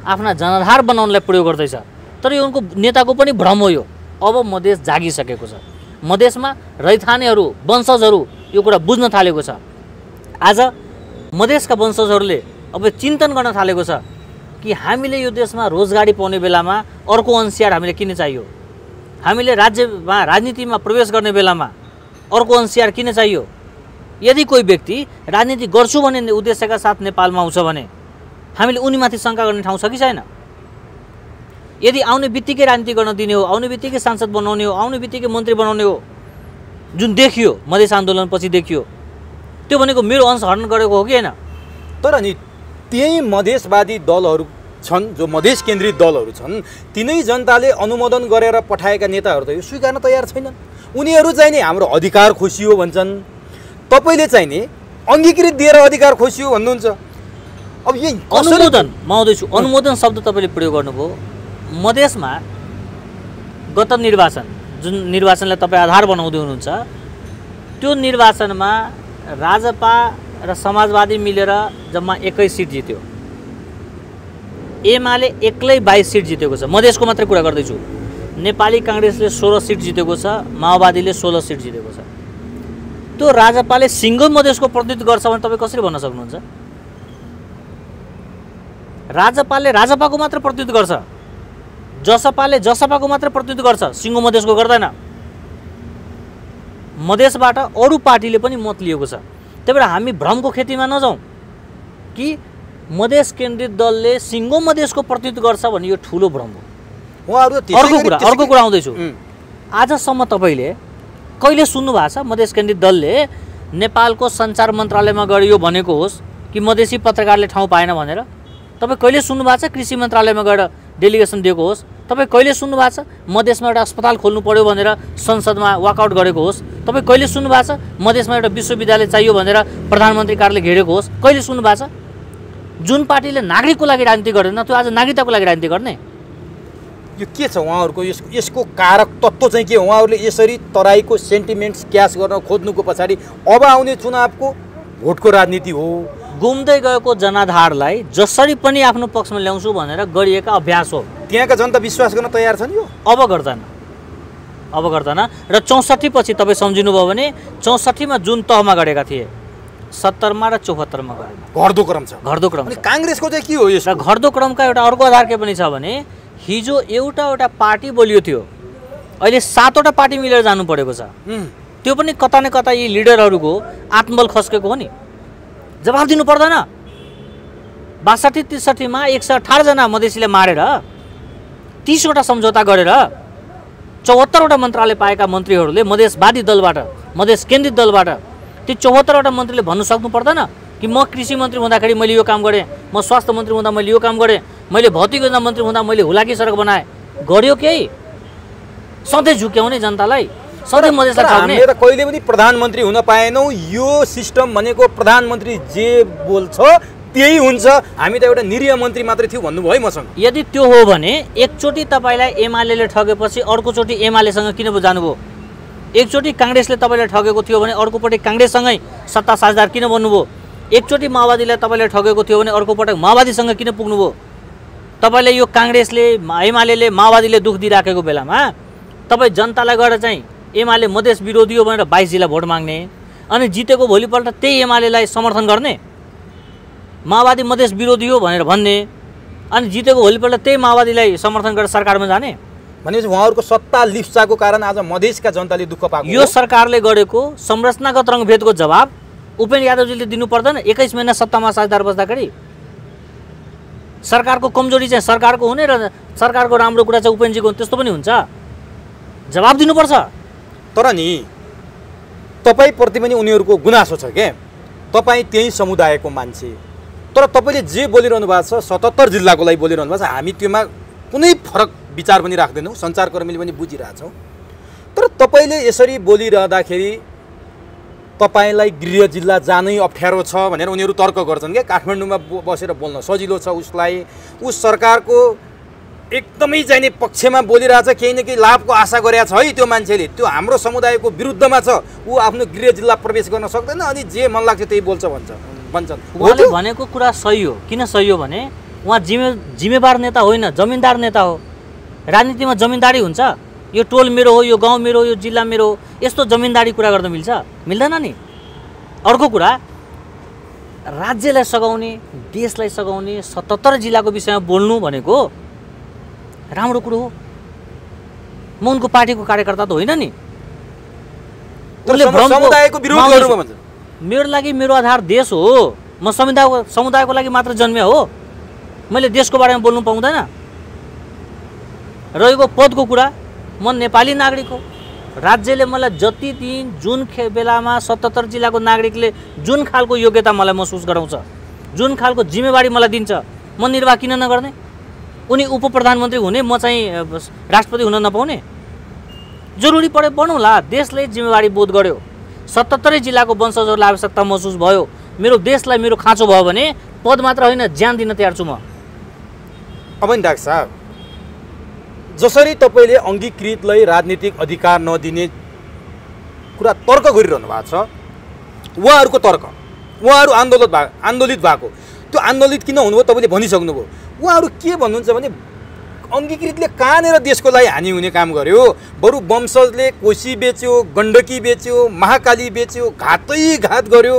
आफ्ना जनाधार बनाउनलाई प्रयोग गर्दैछ। तर यो उनको नेताको पनि भ्रम हो। यो अब मधेस जागिसकेको छ। मधेसमा रैथानेहरू वंशजहरू यो कुरा बुझ्न थालेको छ। आज मधेसका वंशजहरूले अब चिन्तन गर्न थालेको छ कि हामीले यो देशमा रोजगारी पाउने बेलामा अर्को अंशियार हामीले किन चाहियो? हामीले राज्यमा राजनीतिमा प्रवेश गर्ने बेलामा अर्को अंशियार किन चाहियो? यदि कोही व्यक्ति राजनीति गर्छु भन्ने उद्देश्यका साथ नेपालमा आउँछ भने हामीले उनीमाथि शङ्का गर्ने ठाउँ छ कि छैन? यदि आउने बित्तिकै राजनीति गर्न दिने हो, आउने बित्तिकै सांसद बनाउने हो, आउने बित्तिकै मन्त्री बनाउने हो, जुन देखियो मधेस आन्दोलनपछि देखियो, त्यो भनेको मेरो अंश हरण गरेको हो कि होइन? तर नि त्यही मधेसवादी दलहरू छन्, जो मधेस केन्द्रित दलहरू छन्, तिनै जनताले अनुमोदन गरेर पठाएका नेताहरू त यो स्वीकार्न तयार छैनन्। उनीहरू चाहिँ नि हाम्रो अधिकार खोसियो भन्छन्, तपाईँले चाहिँ नि अङ्गीकृत दिएर अधिकार खोसियो भन्नुहुन्छ। अब यही अनुमोदन माउँदैछु, अनुमोदन शब्द तपाईँले प्रयोग गर्नुभयो। मधेसमा गत निर्वाचन, जुन निर्वाचनलाई तपाईँ आधार बनाउँदै हुनुहुन्छ, त्यो निर्वाचनमा राजपा र समाजवादी मिलेर जम्मा 21 सिट जित्यो। एमाले एक्लै 22 सिट जितेको छ। मधेसको मात्रै कुरा गर्दैछु। नेपाली काङ्ग्रेसले 16 सिट जितेको छ, माओवादीले 16 सिट जितेको छ। त्यो राजपाले सिङ्गल मधेसको प्रतिनिधित्व गर्छ भने तपाईँ कसरी भन्न सक्नुहुन्छ? राजपाले राजपाको मात्र प्रतिनिधित्व गर्छ, जसपाले जसपाको मात्र प्रतिनिधित्व गर्छ, सिङ्गो मधेसको गर्दैन। मधेसबाट अरू पार्टीले पनि मत लिएको छ। त्यही भएर हामी भ्रमको खेतीमा नजाउँ कि मधेस केन्द्रित दलले सिङ्गो मधेसको प्रतिनिधित्व गर्छ भने यो ठुलो भ्रम हो। अर्को कुरा आउँदैछु। आजसम्म तपाईँले कहिले सुन्नु भएको छ मधेस केन्द्रित दलले नेपालको सञ्चार मन्त्रालयमा गएर यो भनेको होस् कि मधेसी पत्रकारले ठाउँ पाएन भनेर? तपाईँ कहिले सुन्नु भएको छ कृषि मन्त्रालयमा गएर डेलिगेसन दिएको होस्? तपाईँ कहिले सुन्नु भएको छ मधेसमा एउटा अस्पताल खोल्नु पर्यो भनेर संसदमा वाकआउट गरेको होस्? तपाईँ कहिले सुन्नु भएको छ मधेसमा एउटा विश्वविद्यालय चाहियो भनेर प्रधानमन्त्री कार्यालय घेरेको होस्? कहिले सुन्नु भएको छ? जुन पार्टीले नागरिकको लागि राजनीति गर्दैन त्यो आज नागरिकताको लागि राजनीति गर्ने? यो के छ उहाँहरूको? यसको कारक तत्त्व चाहिँ के? उहाँहरूले यसरी तराईको सेन्टिमेन्ट्स क्यास गर्न खोज्नुको पछाडि अब आउने चुनावको भोटको राजनीति हो। गुम्दै गएको जनाधारलाई जसरी पनि आफ्नो पक्षमा ल्याउँछु भनेर गरिएका अभ्यास हो। त्यहाँका जनता विश्वास गर्न तयार छन्? यो अब गर्दैन र 64 पछि तपाईँ सम्झिनुभयो भने 64 मा जुन तहमा गरेका थिए 70 मा र 74 मा गरेन। घट्दो क्रम छ। अनि काङ्ग्रेसको चाहिँ के हो यो? र घट्दो क्रमका एउटा अर्को आधार के पनि छ भने हिजो एउटा पार्टी बलियो थियो, अहिले 7 वटा पार्टी मिलेर जानु परेको छ। त्यो पनि कता न कता यी लिडरहरूको आत्मबल खस्केको हो नि। जवाफ दिनु पर्दैन? 62-63 मा 118 जना मधेसीले मारेर 30 वटा सम्झौता गरेर 74 वटा मन्त्रालय पाएका मन्त्रीहरूले मधेसवादी दलबाट, मधेस केन्द्रित दलबाट ती 74 वटा मन्त्रीले भन्नु सक्नु पर्दैन कि म कृषि मन्त्री हुँदाखेरि मैले यो काम गरेँ, म स्वास्थ्य मन्त्री हुँदा मैले यो काम गरेँ, मैले भौतिक योजना मन्त्री हुँदा मैले हुलाकी सडक बनाएँ, गर्यो केही? सधैँ झुक्याउने जनतालाई, सधैँ मधेसलाई ठग्ने। हामीले त कहिले पनि प्रधानमन्त्री हुन पाएनौँ। यो सिस्टम भनेको प्रधानमन्त्री जे बोल्छ त्यही हुन्छ। हामी त एउटा निरीह मन्त्री मात्रै थियो भन्नुभयो है मसँग। यदि त्यो हो भने एकचोटि तपाईँलाई एमाले ठगेपछि अर्कोचोटि एमालेसँग किन जानुभयो? एकचोटि काङ्ग्रेसले तपाईँलाई ठगेको थियो भने अर्कोपटि काङ्ग्रेससँगै सत्ता साझेदार किन बन्नुभयो? एकचोटि माओवादीलाई तपाईँले ठगेको थियो भने अर्कोपटक माओवादीसँग किन पुग्नुभयो? तपाईँले यो काङ्ग्रेसले एमाले माओवादीले दुख दिइराखेको बेलामा तपाईँ जनतालाई गएर चाहिँ एमाले मधेस विरोधी हो भनेर 22 जिल्ला भोट माग्ने अनि जितेको भोलिपल्ट त्यही एमालेलाई समर्थन गर्ने, माओवादी मधेस विरोधी हो भनेर भन्ने अनि जितेको भोलिपल्ट त्यही माओवादीलाई समर्थन गरेर सरकारमा जाने। भनेपछि उहाँहरूको सत्ता लिप्साको कारण आज मधेसका जनताले दुःख पाएको। यो सरकारले गरेको संरचनागत रङभेदको जवाब उपेन्द्र यादवजीले दिनु पर्दैन? 21 महिना सत्तामा साझेदार बस्दाखेरि सरकारको कमजोरी चाहिँ सरकारको हुने र सरकारको राम्रो कुरा चाहिँ उपेन्द्रजीको त्यस्तो पनि हुन्छ? जवाब दिनुपर्छ। तर नि तपाईँप्रति पनि उनीहरूको गुनासो छ के? तपाईँ त्यही समुदायको मान्छे, तर तपाईँले जे बोलिरहनु भएको छ 77 जिल्लाको लागि बोलिरहनु भएको छ। हामी त्योमा कुनै फरक विचार पनि राख्दैनौँ, सञ्चारकर्मीले पनि बुझिरहेछौँ। तर तपाईँले यसरी बोलिरहँदाखेरि तपाईँलाई गृह जिल्ला जानै अप्ठ्यारो छ भनेर उनीहरू तर्क गर्छन् क्या। काठमाडौँमा बसेर बोल्न सजिलो छ उसलाई, उस सरकारको एकदमै चाहिने पक्षमा बोलिरहेछ, केही न केही लाभको आशा गरेको छ है त्यो मान्छेले। त्यो हाम्रो समुदायको विरुद्धमा छ, ऊ आफ्नो गृह जिल्ला प्रवेश गर्न सक्दैन अनि जे मन लाग्छ त्यही बोल्छ भन्छन्। उहाँले भनेको कुरा सही हो। किन सही हो भने उहाँ जिम्मेवार नेता होइन, जमिनदार नेता हो। राजनीतिमा जमिनदारी हुन्छ, यो टोल मेरो हो, यो गाउँ मेरो हो, यो जिल्ला मेरो हो, यस्तो जमिनदारी कुरा गर्न मिल्छ? मिल्दैन नि। अर्को कुरा, राज्यलाई सघाउने, देशलाई सघाउने 77 जिल्लाको विषयमा बोल्नु भनेको राम्रो कुरो हो। म उनको पार्टीको कार्यकर्ता त होइन नि। समुदायको विरोध गर्नु भन्छ। मेरो लागि मेरो आधार देश हो। म समुदायको लागि मात्र जन्मे हो। मैले देशको बारेमा बोल्नु पाउँदैन। रहेको पदको कुरा, म नेपाली नागरिक हो। राज्यले मलाई जति दिन जुन बेलामा 77 जिल्लाको नागरिकले जुन खालको योग्यता मलाई महसुस गराउँछ, जुन खालको जिम्मेवारी मलाई दिन्छ, म निर्वाह किन नगर्ने? उनी उप प्रधानमन्त्री हुने, म चाहिँ राष्ट्रपति हुन नपाउने? जरुरी परे बनौँला। देशले जिम्मेवारी बोध गर्यो, 77 जिल्लाको वंशजहरूलाई आवश्यकता महसुस भयो, मेरो देशलाई मेरो खाँचो भयो भने पद मात्र होइन ज्यान दिन तयार छु म। अब नि डाक्टर साहब, जसरी तपाईँले अङ्गीकृतलाई राजनीतिक अधिकार नदिने कुरा तर्क गरिरहनु भएको छ, उहाँहरूको तर्क, उहाँहरू आन्दोलित भएको, त्यो आन्दोलित किन हुनुभयो तपाईँले भनिसक्नुभयो। उहाँहरू के भन्नुहुन्छ भने अङ्गीकृतले कहाँनिर देशको लागि हानि हुने काम गर्यो, बरु वंशजले कोशी बेच्यो, गण्डकी बेच्यो, महाकाली बेच्यो, घात गर्यो।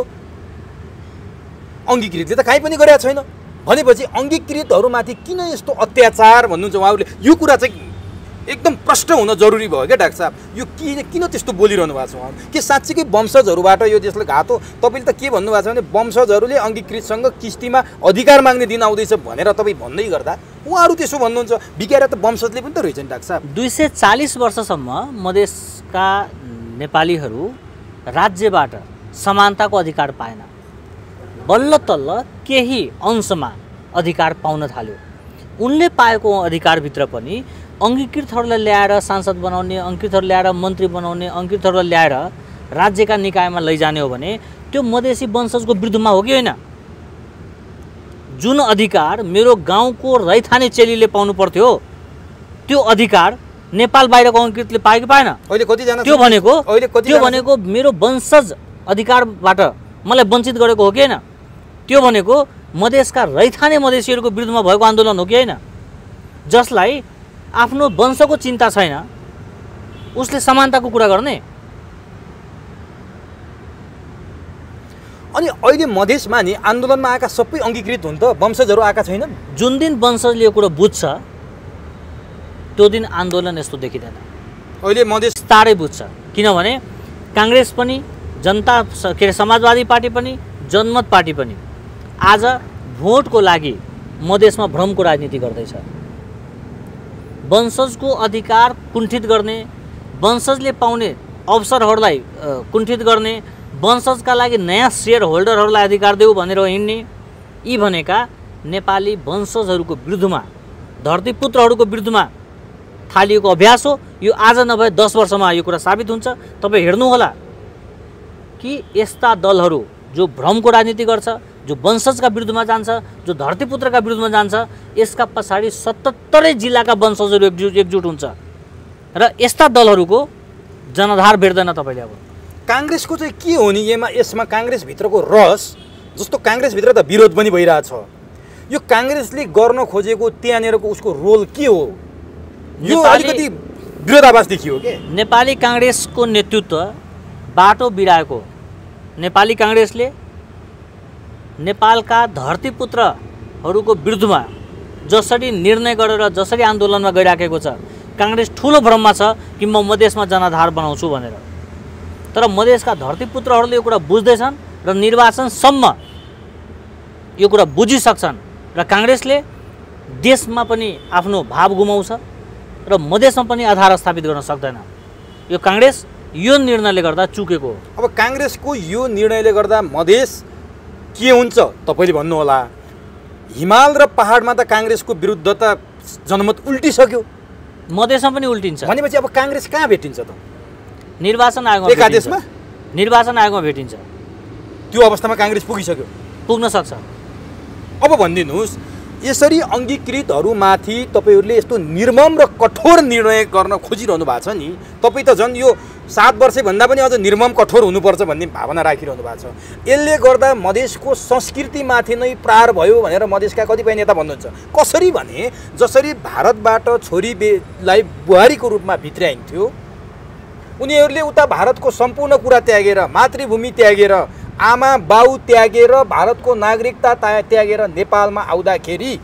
अङ्गीकृतले त काहीँ पनि गरेको छैन भनेपछि अङ्गीकृतहरूमाथि किन यस्तो अत्याचार भन्नुहुन्छ उहाँहरूले? यो कुरा चाहिँ एकदम प्रष्ट हुन जरुरी भयो क्या डाक्टर साहब। यो किन त्यस्तो बोलिरहनु भएको छ उहाँहरू? के साँच्चीकै वंशजहरूबाट यो देशलाई घात हो? तपाईँले त के भन्नुभएको छ भने वंशजहरूले अङ्गीकृतसँग किस्तीमा अधिकार माग्ने दिन आउँदैछ भनेर तपाईँ भन्दै गर्दा उहाँहरू त्यसो भन्नुहुन्छ। बिगाएर त वंशजले पनि त रहेछ नि डाक्टर साहब। 240 वर्षसम्म मधेसका नेपालीहरू राज्यबाट समानताको अधिकार पाएन। बल्ल तल्ल केही अंशमा अधिकार पाउन थाल्यो। उनले पाएको अधिकारभित्र पनि अङ्गीकृतहरूलाई ल्याएर सांसद बनाउने, अङ्गीकृतहरू ल्याएर मन्त्री बनाउने, अङ्गीकृतहरूलाई ल्याएर राज्यका निकायमा लैजाने हो भने त्यो मधेसी वंशजको विरुद्धमा हो कि होइन? जुन अधिकार मेरो गाउँको रैथाने चेलीले पाउनु पर्थ्यो त्यो अधिकार नेपाल बाहिरको अङ्गीकृतले पायो कि पाएन? अहिले कतिजना त्यो भनेको मेरो वंशज अधिकारबाट मलाई वञ्चित गरेको हो कि होइन? त्यो भनेको मधेसका रैथाने मधेसीहरूको विरुद्धमा भएको आन्दोलन हो कि होइन? जसलाई आफ्नो वंशको चिन्ता छैन उसले समानताको कुरा गर्ने। अनि अहिले मधेसमा नि आन्दोलनमा आएका सबै अङ्गीकृत हुन् त, वंशजहरू आएका छैनन्। जुन दिन वंशजले यो कुरो बुझ्छ त्यो दिन आन्दोलन यस्तो देखिँदैन। अहिले मधेस तारै बुझ्छ। किनभने काङ्ग्रेस पनि, जनता के अरे समाजवादी पार्टी पनि, जनमत पार्टी पनि आज भोटको लागि मधेसमा भ्रमको राजनीति गर्दैछ। वंशजको अधिकार कुण्ठित गर्ने, वंशजले पाउने अवसरहरूलाई कुण्ठित गर्ने, वंशजका लागि नयाँ सेयर होल्डरहरूलाई अधिकार देऊ भनेर हिँड्ने, यी भनेका नेपाली वंशजहरूको विरुद्धमा, धरतीपुत्रहरूको विरुद्धमा थालिएको अभ्यास हो। यो आज नभए 10 वर्षमा यो कुरा साबित हुन्छ। तपाईँ हेर्नुहोला कि यस्ता दलहरू जो भ्रमको राजनीति गर्छ, जो वंशजका विरुद्धमा जान्छ, जो धरतीपुत्रका विरुद्धमा जान्छ, यसका पछाडि 77 जिल्लाका वंशजहरू एकजुट हुन्छ र यस्ता दलहरूको जनाधार भेट्दैन। तपाईँले अब काङ्ग्रेसको चाहिँ के हो नि यसमा काङ्ग्रेसभित्रको रस, जस्तो काङ्ग्रेसभित्र त विरोध पनि भइरहेछ, यो काङ्ग्रेसले गर्न खोजेको त्यहाँनिरको उसको रोल के हो? यो अलिकति विरोधाभास देखियो के? नेपाली काङ्ग्रेसको नेतृत्व बाटो बिराएको नेपाली काङ्ग्रेसले नेपालका धरतीपुत्रहरूको विरुद्धमा जसरी निर्णय गरेर जसरी आन्दोलनमा गइराखेको छ, काङ्ग्रेस ठुलो भ्रममा छ कि म मधेसमा जनाधार बनाउँछु भनेर। तर मधेसका धरतीपुत्रहरूले यो कुरा बुझ्दैछन् र निर्वाचनसम्म यो कुरा बुझिसक्छन् र काङ्ग्रेसले देशमा पनि आफ्नो भाव गुमाउँछ र मधेसमा पनि आधार स्थापित गर्न सक्दैन। यो काङ्ग्रेस यो निर्णयले गर्दा चुकेको हो। अब काङ्ग्रेसको यो निर्णयले गर्दा मधेस के हुन्छ तपाईँले भन्नुहोला। हिमाल र पहाडमा त काङ्ग्रेसको विरुद्धता जनमत उल्टिसक्यो, मधेसमा पनि उल्टिन्छ भनेपछि अब काङ्ग्रेस कहाँ भेटिन्छ त? निर्वाचन आयोगमा एकादेशमा निर्वाचन आयोगमा भेटिन्छ। त्यो अवस्थामा काङ्ग्रेस पुगिसक्यो, पुग्न सक्छ। अब भनिदिनुहोस्, यसरी अङ्गीकृतहरूमाथि तपाईँहरूले यस्तो निर्मम र कठोर निर्णय गर्न खोजिरहनु भएको छ नि। तपाईँ त झन् यो 7 वर्षभन्दा पनि अझ निर्मम कठोर हुनुपर्छ भन्ने भावना राखिरहनु भएको छ। यसले गर्दा मधेसको संस्कृतिमाथि नै प्रहार भयो भनेर मधेसका कतिपय नेता भन्नुहुन्छ। कसरी भने, जसरी भारतबाट छोरीलाई बुहारीको रूपमा भित्र्याइन्थ्यो, उनीहरूले उता भारतको सम्पूर्ण कुरा त्यागेर, मातृभूमि त्यागेर, आमा बाउ त्यागेर, भारतको नागरिकता त्यागेर नेपालमा आउँदाखेरि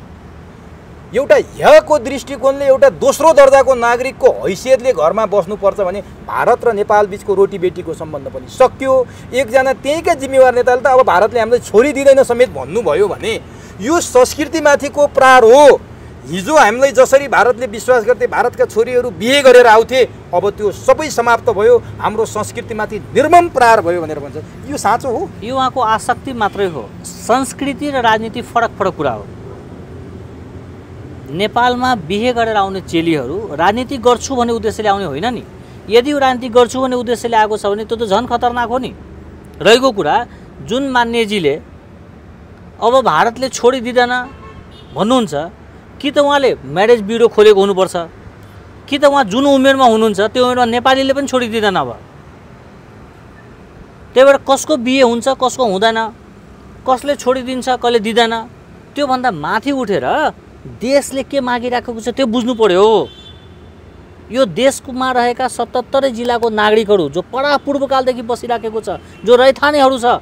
एउटा यहाँको दृष्टिकोणले एउटा दोस्रो दर्जाको नागरिकको हैसियतले घरमा बस्नुपर्छ भने भारत र नेपाल बिचको रोटी बेटीको सम्बन्ध पनि सक्यो। एकजना त्यहीँका जिम्मेवार नेताले त अब भारतले हामीलाई छोरी दिँदैन समेत भन्नुभयो भने यो संस्कृतिमाथिको प्रहार हो। हिजो हामीलाई जसरी भारतले विश्वास गर्थे भारतका छोरीहरू बिहे गरेर आउँथे, अब त्यो सबै समाप्त भयो, हाम्रो संस्कृतिमाथि निर्मम प्रहार भयो भनेर भन्छ। यो साँचो हो? यो उहाँको आसक्ति मात्रै हो। संस्कृति र राजनीति फरक फरक कुरा हो। नेपालमा बिहे गरेर आउने चेलीहरू राजनीति गर्छु भन्ने उद्देश्यले आउने होइन नि। यदि यो राजनीति गर्छु भन्ने उद्देश्यले आएको छ भने त्यो त झन् खतरनाक हो नि। रहेको कुरा, जुन मान्यजीले अब भारतले छोडी दिँदैन भन्नुहुन्छ, कि त उहाँले म्यारेज ब्युरो खोलेको हुनुपर्छ, कि त उहाँ जुन उमेरमा हुनुहुन्छ त्यो उमेरमा नेपालीले पनि छोडी दिँदैन। अब त्यही भएर कसको बिहे हुन्छ कसको हुँदैन, कसले छोडिदिन्छ कसले दिँदैन, त्योभन्दा माथि उठेर देशले के मागिराखेको छ त्यो बुझ्नु पर्यो। यो देशमा रहेका 77 जिल्लाको नागरिकहरू जो पूर्वकालदेखि बसिराखेको छ, जो रैथानेहरू छ,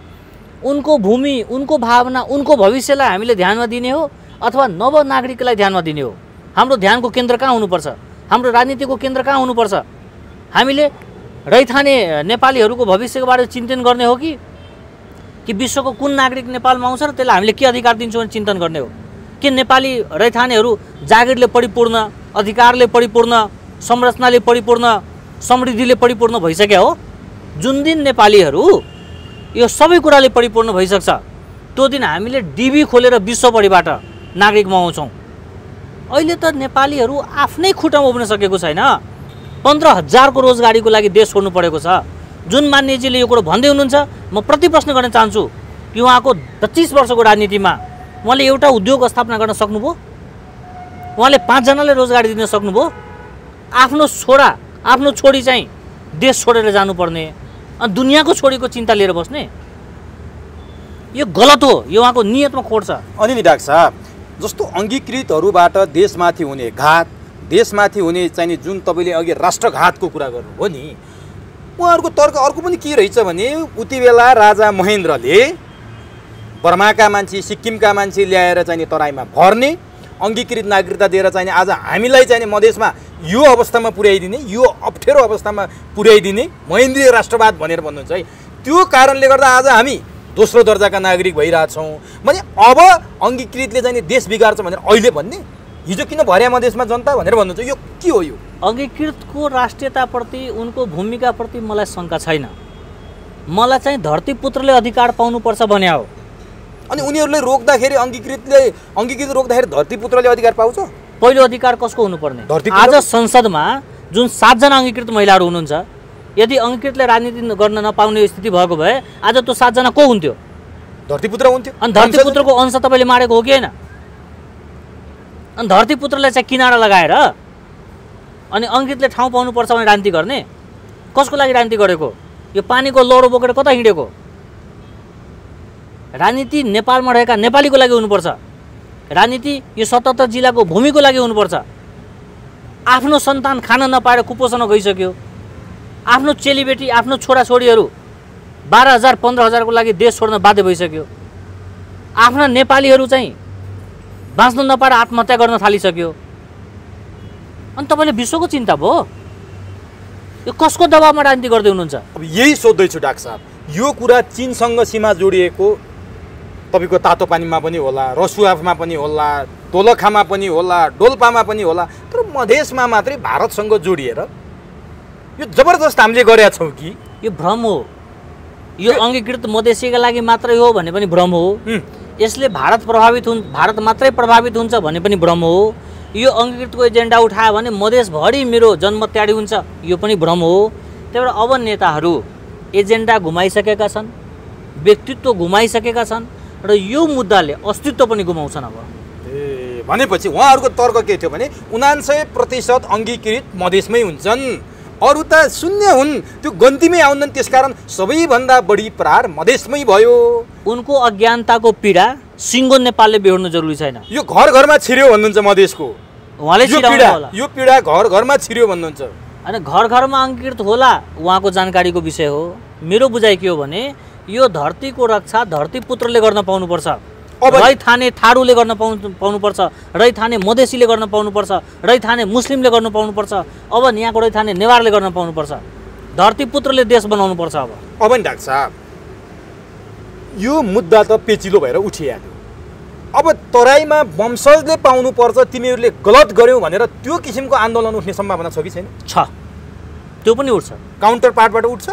उनको भूमि, उनको भावना, उनको भविष्यलाई हामीले ध्यानमा दिने हो अथवा नव नागरिकलाई ध्यानमा दिने हो? हाम्रो ध्यानको केन्द्र कहाँ हुनुपर्छ? हाम्रो राजनीतिको केन्द्र कहाँ हुनुपर्छ? हामीले रैथाने नेपालीहरूको भविष्यको बारे चिन्तन गर्ने हो कि विश्वको कुन नागरिक नेपालमा आउँछ र त्यसलाई हामीले के अधिकार दिन्छौँ भने चिन्तन गर्ने हो? के नेपाली रैथानेहरू जागिरले परिपूर्ण, अधिकारले परिपूर्ण, संरचनाले परिपूर्ण, समृद्धिले परिपूर्ण भइसक्यो हो? जुन दिन नेपालीहरू यो सबै कुराले परिपूर्ण भइसक्छ त्यो दिन हामीले डिबी खोलेर विश्वभरिबाट नागरिक मगाउँछौँ। अहिले त नेपालीहरू आफ्नै खुट्टामा उभिन सकेको छैन। 15,000 को रोजगारीको लागि देश छोड्नु परेको छ। जुन मान्यजीले यो कुरो भन्दै हुनुहुन्छ, म प्रति प्रश्न गर्न चाहन्छु कि उहाँको 25 वर्षको राजनीतिमा उहाँले एउटा उद्योग स्थापना गर्न सक्नुभयो? उहाँले 5 जनालाई रोजगारी दिन सक्नुभयो? आफ्नो छोरा आफ्नो छोरी चाहिँ देश छोडेर जानुपर्ने अनि दुनियाँको छोरीको चिन्ता लिएर बस्ने, यो गलत हो। यो उहाँको नियतमा खोट छ। अनि नि डाक्टर साहब, जस्तो अङ्गीकृतहरूबाट देशमाथि हुने घात, देशमाथि हुने चाहिँ जुन तपाईँले अघि राष्ट्रघातको कुरा गर्नुभयो नि, उहाँहरूको तर्क अर्को पनि के रहेछ भने उति बेला राजा महेन्द्रले बर्माका मान्छे, सिक्किमका मान्छे ल्याएर चाहिँ तराईमा भर्ने, अङ्गीकृत नागरिकता दिएर चाहिँ आज हामीलाई चाहिँ मधेसमा यो अवस्थामा पुर्याइदिने, यो अप्ठ्यारो अवस्थामा पुर्याइदिने महेन्द्रीय राष्ट्रवाद भनेर भन्नुहुन्छ है। त्यो कारणले गर्दा आज हामी दोस्रो दर्जाका नागरिक भइरहेछौँ भने अब अङ्गीकृतले चाहिँ देश बिगार्छ भनेर अहिले भन्ने, हिजो किन भर्या मधेसमा जनता भनेर भन्नुहुन्छ, यो के हो? यो अङ्गीकृतको राष्ट्रियताप्रति उनको भूमिकाप्रति मलाई शङ्का छैन। मलाई चाहिँ धरतीपुत्रले अधिकार पाउनुपर्छ भन्या हो। अनि उनीहरूले रोक्दाखेरि अङ्गीकृत रोक्दाखेरि धरतीपुत्रले अधिकार पाउँछ? पहिलो अधिकार कसको हुनुपर्ने? आज संसदमा जुन 7 जना अङ्गीकृत महिलाहरू हुनुहुन्छ, यदि अङ्गीकृतले राजनीति गर्न नपाउने स्थिति भएको भए आज त्यो 7 जना को हुन्थ्यो? धरतीपुत्र हुन्थ्यो। अनि धरतीपुत्रको अंश तपाईँले मारेको हो कि होइन? अनि धरतीपुत्रलाई चाहिँ किनारा लगाएर अनि अङ्गीकृतले ठाउँ पाउनुपर्छ भने राजनीति गर्ने? कसको लागि राजनीति गरेको? यो पानीको लौरो बोकेर कता हिँडेको? राजनीति नेपालमा रहेका नेपालीको लागि हुनुपर्छ। राजनीति यो 77 जिल्लाको भूमिको लागि हुनुपर्छ। आफ्नो सन्तान खान नपाएर कुपोषण गइसक्यो, आफ्नो चेलीबेटी आफ्नो छोराछोरीहरू 12,000 15,000 को लागि देश छोड्न बाध्य भइसक्यो, आफ्ना नेपालीहरू चाहिँ बाँच्न नपाएर आत्महत्या गर्न थालिसक्यो। अनि तपाईँले विश्वको चिन्ता भयो? यो कसको दबावमा राजनीति गर्दै हुनुहुन्छ? अब यही सोध्दैछु डाक्टर साहब, यो कुरा चीनसँग सीमा जोडिएको तपाईँको तातो पानीमा पनि होला, रसुवाफमा पनि होला, दोलखामा पनि होला, डोल्पामा पनि होला, तर मधेसमा मात्रै भारतसँग जोडिएर यो जबरजस्त हामीले गरेका छौँ कि? यो भ्रम हो। यो अङ्गीकृत मधेसीका लागि मात्रै हो भने पनि भ्रम हो। यसले भारत मात्रै प्रभावित हुन्छ भने पनि भ्रम हो। यो अङ्गीकृतको एजेन्डा उठायो भने मधेसभरि मेरो जन्म त्याडी हुन्छ, यो पनि भ्रम हो। त्यही भएर अब नेताहरू एजेन्डा घुमाइसकेका छन्, व्यक्तित्व घुमाइसकेका छन् र यो मुद्दाले अस्तित्व पनि गुमाउँछन्। अब भनेपछि उहाँहरूको तर्क के थियो भने 99% अङ्गीकृत मधेसमै हुन्छन्, अरू त शून्य हुन्, त्यो गन्तीमै आउँदैन, त्यसकारण सबैभन्दा बढी प्रहार मधेसमै भयो। उनको अज्ञानताको पीडा सिङ्गो नेपालले बेहोर्नु जरुरी छैन। यो घर घरमा छिर्यो भन्नुहुन्छ मधेसको, उहाँले यो पीडा घर घरमा छिर्यो भन्नुहुन्छ। अनि घर घरमा अङ्गीकृत होला उहाँको जानकारीको विषय हो। मेरो बुझाइ के हो भने यो धरतीको रक्षा धरतीपुत्रले गर्न पाउनुपर्छ, रैथाने थारूले गर्न पाउनुपर्छ, रैथाने मधेसीले गर्न पाउनुपर्छ, रैथाने मुस्लिमले गर्न पाउनुपर्छ, अब यहाँको रैथाने नेवारले गर्न पाउनुपर्छ, धरतीपुत्रले देश बनाउनुपर्छ। अब नि डाक्टर साहब, यो मुद्दा त पेचिलो भएर उठिहाल्यो। अब तराईमा वंशजले पाउनुपर्छ, तिमीहरूले गलत गर्यौ भनेर त्यो किसिमको आन्दोलन उठ्ने सम्भावना छ कि छैन? छ, त्यो पनि उठ्छ, काउन्टर पार्टबाट उठ्छ,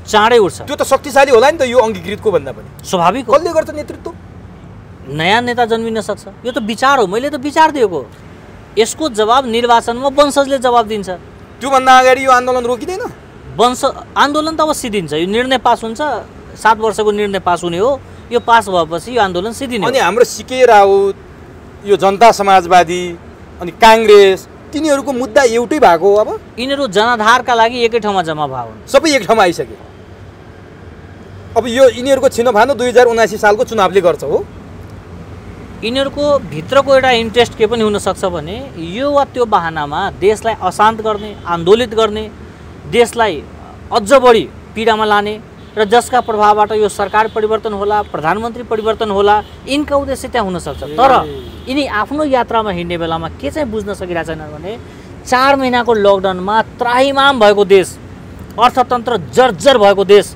चाँडै उठ्छ। त्यो त शक्तिशाली होला नि त, यो अङ्गीकृतको भन्दा पनि स्वाभाविक हो। कसले गर्छ नेतृत्व? नयाँ नेता जन्मिन सक्छ, यो त विचार हो। मैले त विचार दिएको, यसको जवाब निर्वाचनमा वंशजले जवाब दिन्छ। त्योभन्दा अगाडि यो आन्दोलन रोकिँदैन? आन्दोलन त अवश्य दिन्छ। यो निर्णय पास हुन्छ, 7 वर्षको निर्णय पास हुने हो, यो पास भएपछि यो आन्दोलन सिद्धिने हो। अनि हाम्रो सीके राउत, यो जनता समाजवादी अनि काङ्ग्रेस, तिनीहरूको मुद्दा एउटै भएको हो। अब यिनीहरू जनाधारका लागि एकै ठाउँमा जम्मा भए हुन्, सबै एक ठाउँमा आइसक्यो। अब यो यिनीहरूको छिनोफानो 2079 सालको चुनावले गर्छ हो। यिनीहरूको भित्रको एउटा इन्ट्रेस्ट के पनि हुनसक्छ भने यो वा त्यो बहानामा देशलाई अशान्त गर्ने, आन्दोलित गर्ने, देशलाई अझ बढी पीडामा लाने र जसका प्रभावबाट यो सरकार परिवर्तन होला, प्रधानमन्त्री परिवर्तन होला, यिनका उद्देश्य त्यहाँ हुनसक्छ। तर यिनी आफ्नो यात्रामा हिँड्ने बेलामा के चाहिँ बुझ्न सकिरहेको छैन भने 4 महिनाको लकडाउनमा त्राहिमाम भएको देश, अर्थतन्त्र जर्जर भएको देश,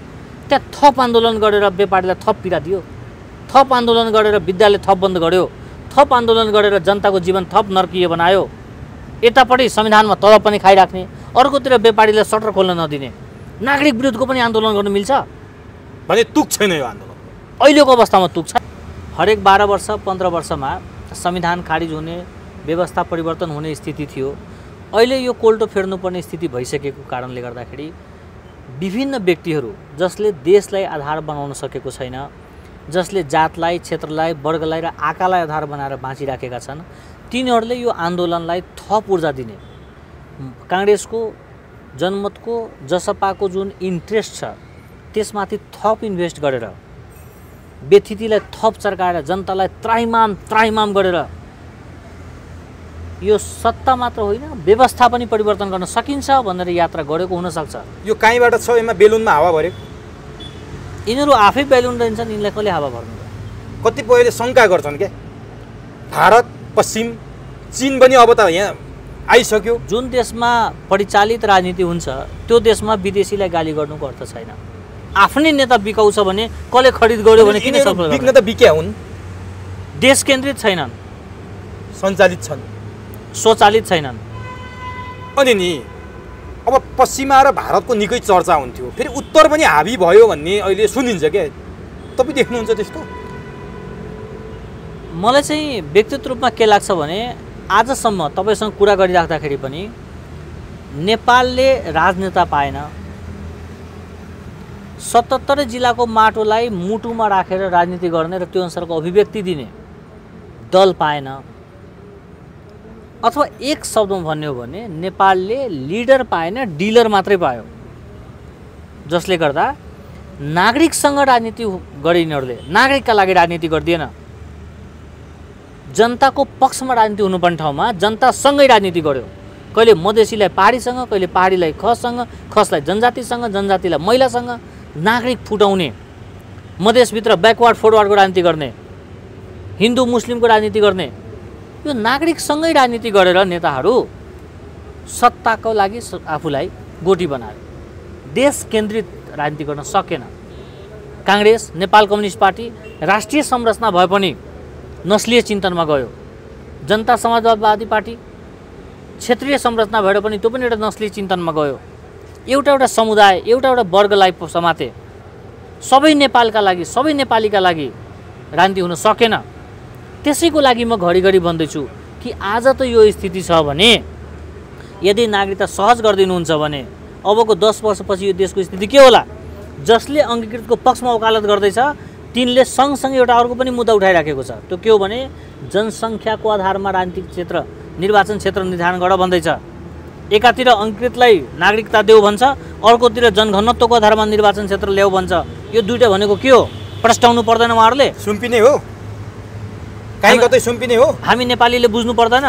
त्यहाँ थप आन्दोलन गरेर व्यापारीलाई थप पीडा दियो, थप आन्दोलन गरेर विद्यालय थप बन्द गर्यो, थप आन्दोलन गरेर जनताको जीवन थप नर्कीय बनायो। यतापट्टि संविधानमा तलब पनि खाइराख्ने, अर्कोतिर व्यापारीलाई सटर खोल्न नदिने, नागरिक विरुद्धको पनि आन्दोलन गर्न मिल्छ भने तुक छैन यो आन्दोलन। अहिलेको अवस्थामा तुक छ। हरेक 12 वर्ष 15 वर्षमा संविधान खारिज हुने, व्यवस्था परिवर्तन हुने स्थिति थियो। अहिले यो कोल्टो फेर्नुपर्ने स्थिति भइसकेको कारणले गर्दाखेरि विभिन्न व्यक्तिहरू जसले देशलाई आधार बनाउन सकेको छैन, जसले जातलाई, क्षेत्रलाई, वर्गलाई र आकालाई आधार बनाएर बाँचिराखेका छन्, तिनीहरूले यो आन्दोलनलाई थप ऊर्जा दिने, काङ्ग्रेसको, जनमतको, जसपाको जुन इन्ट्रेस्ट छ त्यसमाथि थप इन्भेस्ट गरेर, व्यथितिलाई थप चर्काएर, जनतालाई त्राहिमाम गरेर यो सत्ता मात्र होइन व्यवस्था पनि परिवर्तन गर्न सकिन्छ भनेर यात्रा गरेको हुनसक्छ। यो कहीँबाट छ, यसमा बेलुनमा हावा भरेको? यिनीहरू आफै बेलुन रहन्छन्, यिनलाई कसले हावा भर्नु? कतिपयले शङ्का गर्छन् क्या, भारत, पश्चिम, चीन पनि अब त यहाँ आइसक्यो। जुन देशमा परिचालित राजनीति हुन्छ त्यो देशमा विदेशीलाई गाली गर्नुको अर्थ छैन। आफ्नै नेता बिकाउँछ भने कसले खरिद गर्यो भने किन सफल बिक्न त बिक्या हुन्, देश केन्द्रित छैनन्, सञ्चालित छन्, स्वचालित छैनन्। अनि नि अब पश्चिमा र भारतको निकै चर्चा हुन्थ्यो, फेरि उत्तर पनि हाबी भयो भन्ने अहिले सुनिन्छ क्या, तपाईँ देख्नुहुन्छ त्यस्तो? मलाई चाहिँ व्यक्तिगत रूपमा के लाग्छ भने आजसम्म तपाईसँग कुरा गरिराख्दाखेरि पनि नेपालले राजनेता पाएन, 77 जिल्लाको माटोलाई मुटुमा राखेर राजनीति गर्ने र त्यो अनुसारको अभिव्यक्ति दिने दल पाएन, अथवा एक शब्दमा भन्ने हो भने नेपालले लिडर पाएन, डिलर मात्रै पायो। जसले गर्दा नागरिकसँग राजनीति गरिनेहरूले नागरिकका लागि राजनीति गर्दिएन। जनताको पक्षमा राजनीति हुनुपर्ने ठाउँमा जनतासँगै राजनीति गर्यो। कहिले मधेसीलाई पहाडीसँग, कहिले पहाडीलाई खससँग, खसलाई जनजातिसँग, जनजातिलाई महिलासँग, नागरिक फुटाउने, मधेसभित्र ब्याकवार्ड फरवार्डको राजनीति गर्ने, हिन्दू मुस्लिमको राजनीति गर्ने, यो नागरिकसँगै राजनीति गरेर नेताहरू सत्ताको लागि आफूलाई गोटी बनायो। देश केन्द्रित राजनीति गर्न सकेन। काङ्ग्रेस, नेपाल कम्युनिस्ट पार्टी राष्ट्रिय संरचना भए पनि नस्लीय चिन्तनमा गयो। जनता समाजवादी पार्टी क्षेत्रीय संरचना भएर पनि त्यो पनि एउटा नस्लीय चिन्तनमा गयो। एउटा समुदाय, एउटा वर्गलाई समाते। सबै नेपालका लागि, सबै नेपालीका लागि राजनीति हुन सकेन। त्यसैको लागि म घरिघरि भन्दैछु कि आज त यो स्थिति छ भने यदि नागरिकता सहज गरिदिनुहुन्छ भने अबको 10 वर्षपछि यो देशको स्थिति के होला? जसले अङ्गीकृतको पक्षमा वकालत गर्दैछ तिनले सँगसँगै एउटा अर्को पनि मुद्दा उठाइराखेको छ। त्यो के हो भने जनसङ्ख्याको आधारमा राजनीतिक क्षेत्र, निर्वाचन क्षेत्र निर्धारण गर भन्दैछ। एकातिर अङ्गीकृतलाई नागरिकता देऊ भन्छ, अर्कोतिर जनघनत्वको आधारमा निर्वाचन क्षेत्र ल्याऊ भन्छ। यो दुईटा भनेको के हो? प्रस्ताउनु पर्दैन उहाँहरूले? सुम्पिने हो, कहीँ कतै सुम्पिने हो। हामी नेपालीले बुझ्नु पर्दैन?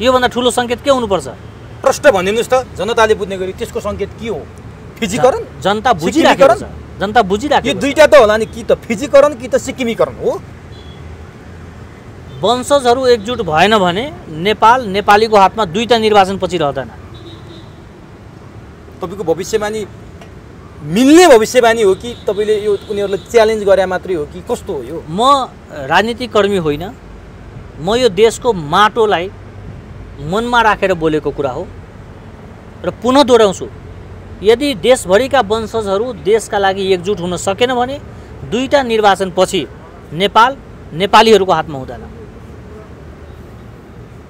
योभन्दा ठुलो सङ्केत के हुनुपर्छ? प्रश्न भनिदिनुहोस् त, जनताले बुझ्ने गरी त्यसको सङ्केत के हो? फिजीकरण? जनता बुझिराखेको छ, जनता बुझिराखेको। यो दुईटा त होला नि, कि त फिजीकरण कि त सिक्किमीकरण हो। वंशजहरू एकजुट भएन भने नेपाल, नेपालीको हातमा दुईटा निर्वाचन पछि रहँदैन। तपाईँको भविष्यवाणी मिल्ने भविष्यवाणी हो कि तपाईँले यो उनीहरूलाई च्यालेन्ज गरे मात्रै हो कि कस्तो हो यो? म राजनीतिक कर्मी होइन, म यो देशको माटोलाई मनमा राखेर बोलेको कुरा हो। र पुनः दोहोऱ्याउँछु, यदि देशभरिका वंशजहरू देशका लागि एकजुट हुन सकेन भने दुईटा निर्वाचन पछि नेपाल नेपालीहरूको हातमा हुँदैन।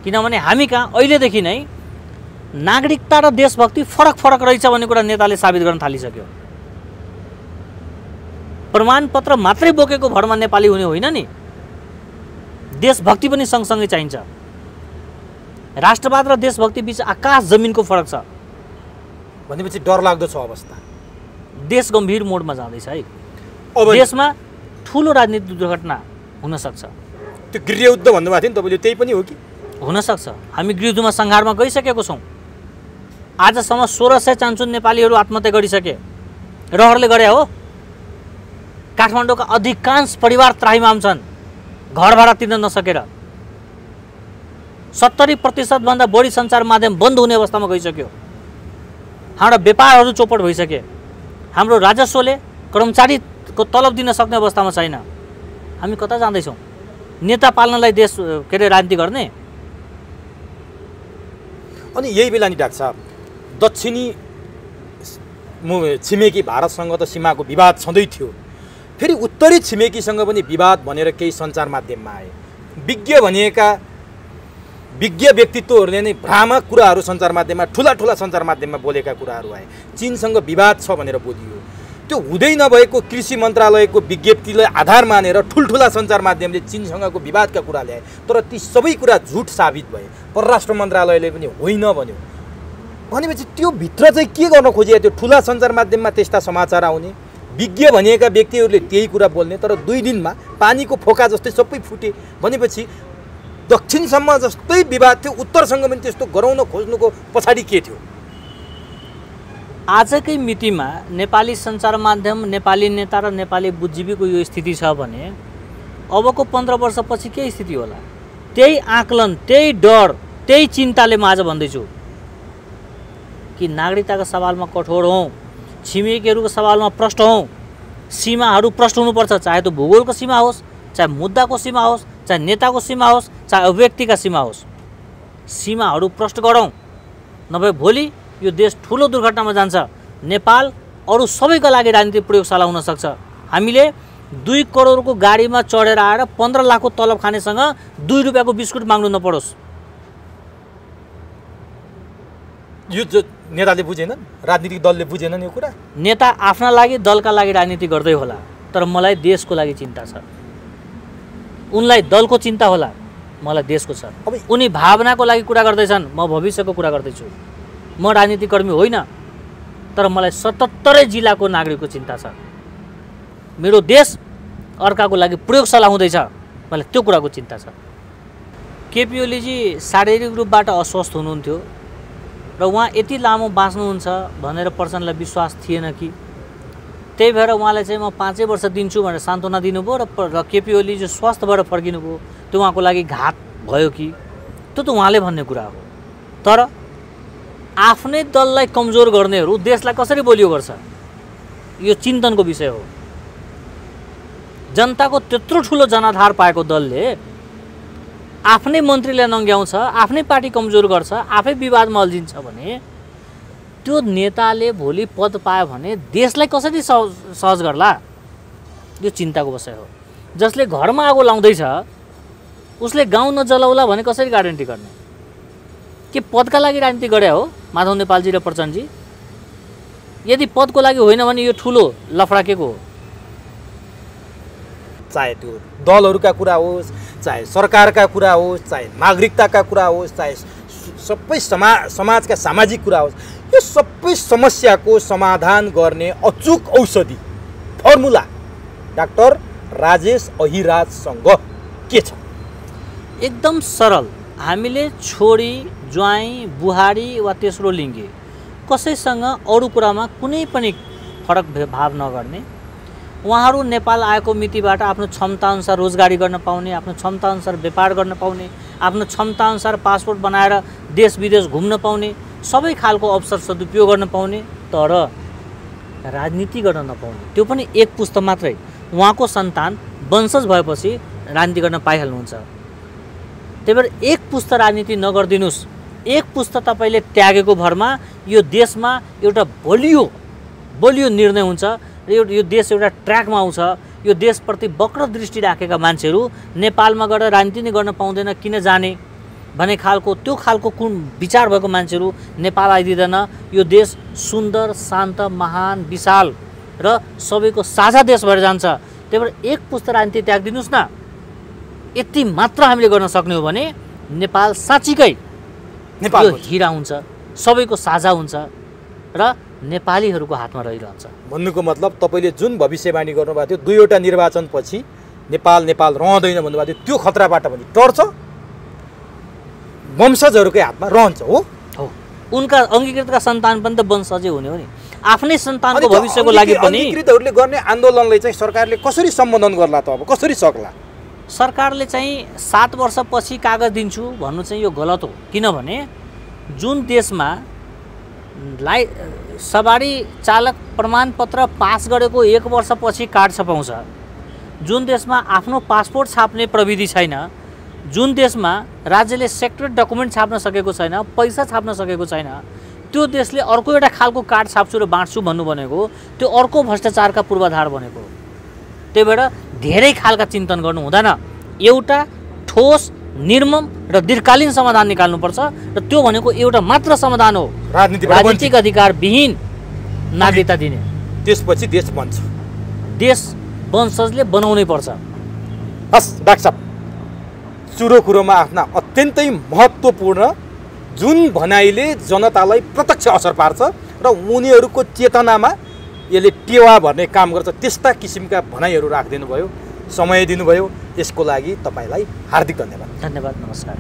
किनभने हामी कहाँ अहिलेदेखि नै नागरिकता र देशभक्ति फरक फरक रहेछ भन्ने कुरा नेताले साबित गर्न थालिसक्यो। प्रमाणपत्र मात्रै बोकेको भरमा नेपाली हुने होइन नि, देशभक्ति पनि सँगसँगै चाहिन्छ। राष्ट्रवाद र देशभक्ति बीच आकाश जमिनको फरक छ भनेपछि डरलाग्दो छ अवस्था। देश गम्भीर मोडमा जाँदैछ है। अब देशमा ठुलो राजनीतिक दुर्घटना हुन सक्छ। त्यो गृहयुद्ध भन्नुभएको थियो नि तपाईँले, त्यही पनि हो कि? हुन सक्छ। हामी गृहयुद्धमा सङ्घारमा गइसकेको छौँ। आजसम्म 1600 चान्चुन नेपालीहरू आत्महत्या गरिसके। रहरले गरे हो। काठमाडौँका अधिकांश परिवार त्राहिमाम छन्, घर भाडा तिर्न नसकेर। 70% बढी सञ्चार माध्यम बन्द हुने अवस्थामा गइसक्यो। हाम्रा व्यापारहरू चौपट भइसके। हाम्रो राजस्वले कर्मचारीको तलब दिन सक्ने अवस्थामा छैन। हामी कता जाँदैछौँ? नेता पाल्नलाई देश के अरे राजनीति गर्ने? अनि यही बेला नि डाक्टर साहब, दक्षिणी छिमेकी भारतसँग त सीमाको विवाद छँदै थियो, फेरि उत्तरी छिमेकीसँग पनि विवाद भनेर केही सञ्चार माध्यममा आए। विज्ञ व्यक्तित्वहरूले नै भ्रामक कुराहरू सञ्चार माध्यममा, ठुला ठुला सञ्चार माध्यममा बोलेका कुराहरू आए। चीनसँग विवाद छ भनेर बोलियो। त्यो हुँदै नभएको कृषि मन्त्रालयको विज्ञप्तिलाई आधार मानेर ठुल्ठुला सञ्चार माध्यमले चीनसँगको विवादका कुरा ल्याए। तर ती सबै कुरा झुट साबित भए। परराष्ट्र मन्त्रालयले पनि होइन भन्यो। भनेपछि त्यो भित्र चाहिँ के गर्न खोजिएको थियो? ठुला सञ्चार माध्यममा त्यस्ता समाचार आउने, विज्ञ भनिएका व्यक्तिहरूले त्यही कुरा बोल्ने, तर 2 दिनमा पानीको फोका जस्तै सबै फुटे। भनेपछि दक्षिणसम्म जस्तै विवाद थियो, उत्तरसँग पनि त्यस्तो गराउन खोज्नुको पछाडि के थियो? आजकै मितिमा नेपाली सञ्चार माध्यम, नेपाली नेता र नेपाली बुद्धिजीवीको यो स्थिति छ भने अबको 15 वर्षपछि के स्थिति होला? त्यही आकलन, त्यही डर, त्यही चिन्ताले म आज भन्दैछु कि नागरिकताको सवालमा कठोर हौँ, छिमेकीहरूको सवालमा प्रष्ट हौँ। सीमाहरू प्रष्ट हुनुपर्छ, चाहे त्यो भूगोलको सीमा होस्, चाहे मुद्दाको सीमा होस्, चाहे नेताको सीमा होस्, चाहे अभिव्यक्तिका सीमा होस्। सीमाहरू प्रष्ट गरौँ, नभए भोलि यो देश ठुलो दुर्घटनामा जान्छ। नेपाल अरू सबैका लागि राजनीतिक प्रयोगशाला हुन सक्छ। हामीले 2 करोडको गाडीमा चढेर आएर 15 लाखको तलब खानेसँग 2 रुपियाँको बिस्कुट माग्नु नपरोस्। यो जो नेताले बुझेनन्, राजनीतिक दलले बुझेनन् यो कुरा। नेता आफ्ना लागि दलका लागि राजनीति गर्दै होला, तर मलाई देशको लागि चिन्ता छ। उनलाई दलको चिन्ता होला, मलाई देशको छ। उनी भावनाको लागि कुरा गर्दैछन्, म भविष्यको कुरा गर्दैछु। म राजनीतिकर्मी होइन, तर मलाई 77 जिल्लाको नागरिकको चिन्ता छ। मेरो देश अर्काको लागि प्रयोगशाला हुँदैछ, मलाई त्यो कुराको चिन्ता छ। केपी ओलीजी शारीरिक रूपबाट अस्वस्थ हुनुहुन्थ्यो र उहाँ यति लामो बाँच्नुहुन्छ भनेर प्रचण्डलाई विश्वास थिएन कि, त्यही भएर उहाँलाई चाहिँ म 5 वर्ष दिन्छु भनेर सान्त्वना दिनुभयो र केपी ओली जो स्वस्थ भएर फर्किनुभयो त्यो उहाँको लागि घात भयो कि, त्यो त उहाँले भन्ने कुरा हो। तर आफ्नै दललाई कमजोर गर्नेहरू देशलाई कसरी बलियो गर्छ, यो चिन्तनको विषय हो। जनताको त्यत्रो ठुलो जनाधार पाएको दलले आफ्नै मन्त्रीलाई नङ्ग्याउँछ, आफ्नै पार्टी कमजोर गर्छ, आफै विवादमा अल्झिन्छ भने त्यो नेताले भोलि पद पायो भने देशलाई कसरी सहज गर्ला, यो चिन्ताको विषय हो। जसले घरमा आगो लाउँदैछ उसले गाउँ नजलाउला भने कसरी ग्यारेन्टी गर्ने? के पदका लागि राजनीति गरे हो माधव नेपालजी र प्रचण्डजी? यदि पदको लागि होइन भने यो ठुलो लफडा के को हो? चाहे त्यो दलहरूका कुरा होस्, चाहे सरकारका कुरा होस्, चाहे नागरिकताका कुरा होस्, चाहे सबै समाजका सामाजिक कुरा होस्, यो सबै समस्याको समाधान गर्ने अचूक औषधि फर्मुला डाक्टर राजेश अहिराजसँग के छ? एकदम सरल। हामीले छोरी, ज्वाइँ, बुहारी वा तेस्रो लिङ्गे कसैसँग अरू कुरामा कुनै पनि फरक भाव नगर्ने, उहाँहरू नेपाल आएको मितिबाट आफ्नो क्षमताअनुसार रोजगारी गर्न पाउने, आफ्नो क्षमताअनुसार व्यापार गर्न पाउने, आफ्नो क्षमताअनुसार पासपोर्ट बनाएर देश विदेश घुम्न पाउने, सबै खालको अवसर सदुपयोग गर्न पाउने, तर राजनीति गर्न नपाउने। त्यो पनि एक पुस्ता मात्रै। उहाँको सन्तान वंशज भएपछि राजनीति गर्न पाइहाल्नुहुन्छ। त्यही भएर एक पुस्ता राजनीति नगरिदिनुहोस्। एक पुस्ता तपाईँले त्यागेको भरमा यो देशमा एउटा बलियो निर्णय हुन्छ र यो देश एउटा ट्र्याकमा आउँछ। यो देशप्रति वक्र दृष्टि राखेका मान्छेहरू नेपालमा गएर राजनीति नै गर्न पाउँदैन, किन जाने भन्ने त्यो खालको कुन विचार भएको मान्छेहरू नेपाल आइदिँदैन। यो देश सुन्दर, शान्त, महान, विशाल र सबैको साझा देश भएर जान्छ। त्यही भएर एक पुस्ता राजनीति त्यागिदिनुहोस् न। यति मात्र हामीले गर्न सक्ने हो भने नेपाल साँच्चीकै यो हिरा हुन्छ, सबैको साझा हुन्छ र नेपालीहरूको हातमा रहिरहन्छ। भन्नुको मतलब तपाईँले जुन भविष्यवाणी गर्नुभएको थियो 2वटा निर्वाचनपछि नेपाल रहँदैन भन्नुभएको थियो, त्यो खतराबाट पनि टर्छ, वंशजहरूकै हातमा रहन्छ। हो, उनका अङ्गीकृतका सन्तान पनि त वंशजै हुने हो नि। आफ्नै सन्तानको भविष्यको लागि पनि अङ्गीकृतहरूले गर्ने आन्दोलनलाई चाहिँ सरकारले कसरी सम्बोधन गर्ला त? अब कसरी सक्ला? सरकारले चाहिँ 7 वर्षपछि कागज दिन्छु भन्नु चाहिँ यो गलत हो। किनभने जुन देशमा सवारी चालक प्रमाणपत्र पास गरेको 1 वर्षपछि कार्ड छपाउँछ, जुन देशमा आफ्नो पासपोर्ट छाप्ने प्रविधि छैन, जुन देशमा राज्यले सेक्रेट डकुमेन्ट छाप्न सकेको छैन, पैसा छाप्न सकेको छैन, त्यो देशले अर्को एउटा खालको कार्ड छाप्छु र बाँड्छु भन्नु भनेको त्यो अर्को भ्रष्टाचारका पूर्वाधार बनेको। त्यही भएर धेरै खालका चिन्तन गर्नु हुँदैन। एउटा ठोस, निर्मम र दीर्घकालीन समाधान निकाल्नुपर्छ र त्यो भनेको एउटा मात्र समाधान हो, राजनीतिक अधिकार विहीन नागरिकता दिने। त्यसपछि देश बन्छ। देश वंशजले बनाउनै पर्छ। हस् डाक्टर साहब, चुरो कुरोमा आफ्ना अत्यन्तै महत्त्वपूर्ण जुन भनाइले जनतालाई प्रत्यक्ष असर पार्छ र उनीहरूको चेतनामा यसले टेवा भर्ने काम गर्छ, त्यस्ता किसिमका भनाइहरू राखिदिनु भयो, समय दिनुभयो, यसको लागि तपाईँलाई हार्दिक धन्यवाद। धन्यवाद, नमस्कार।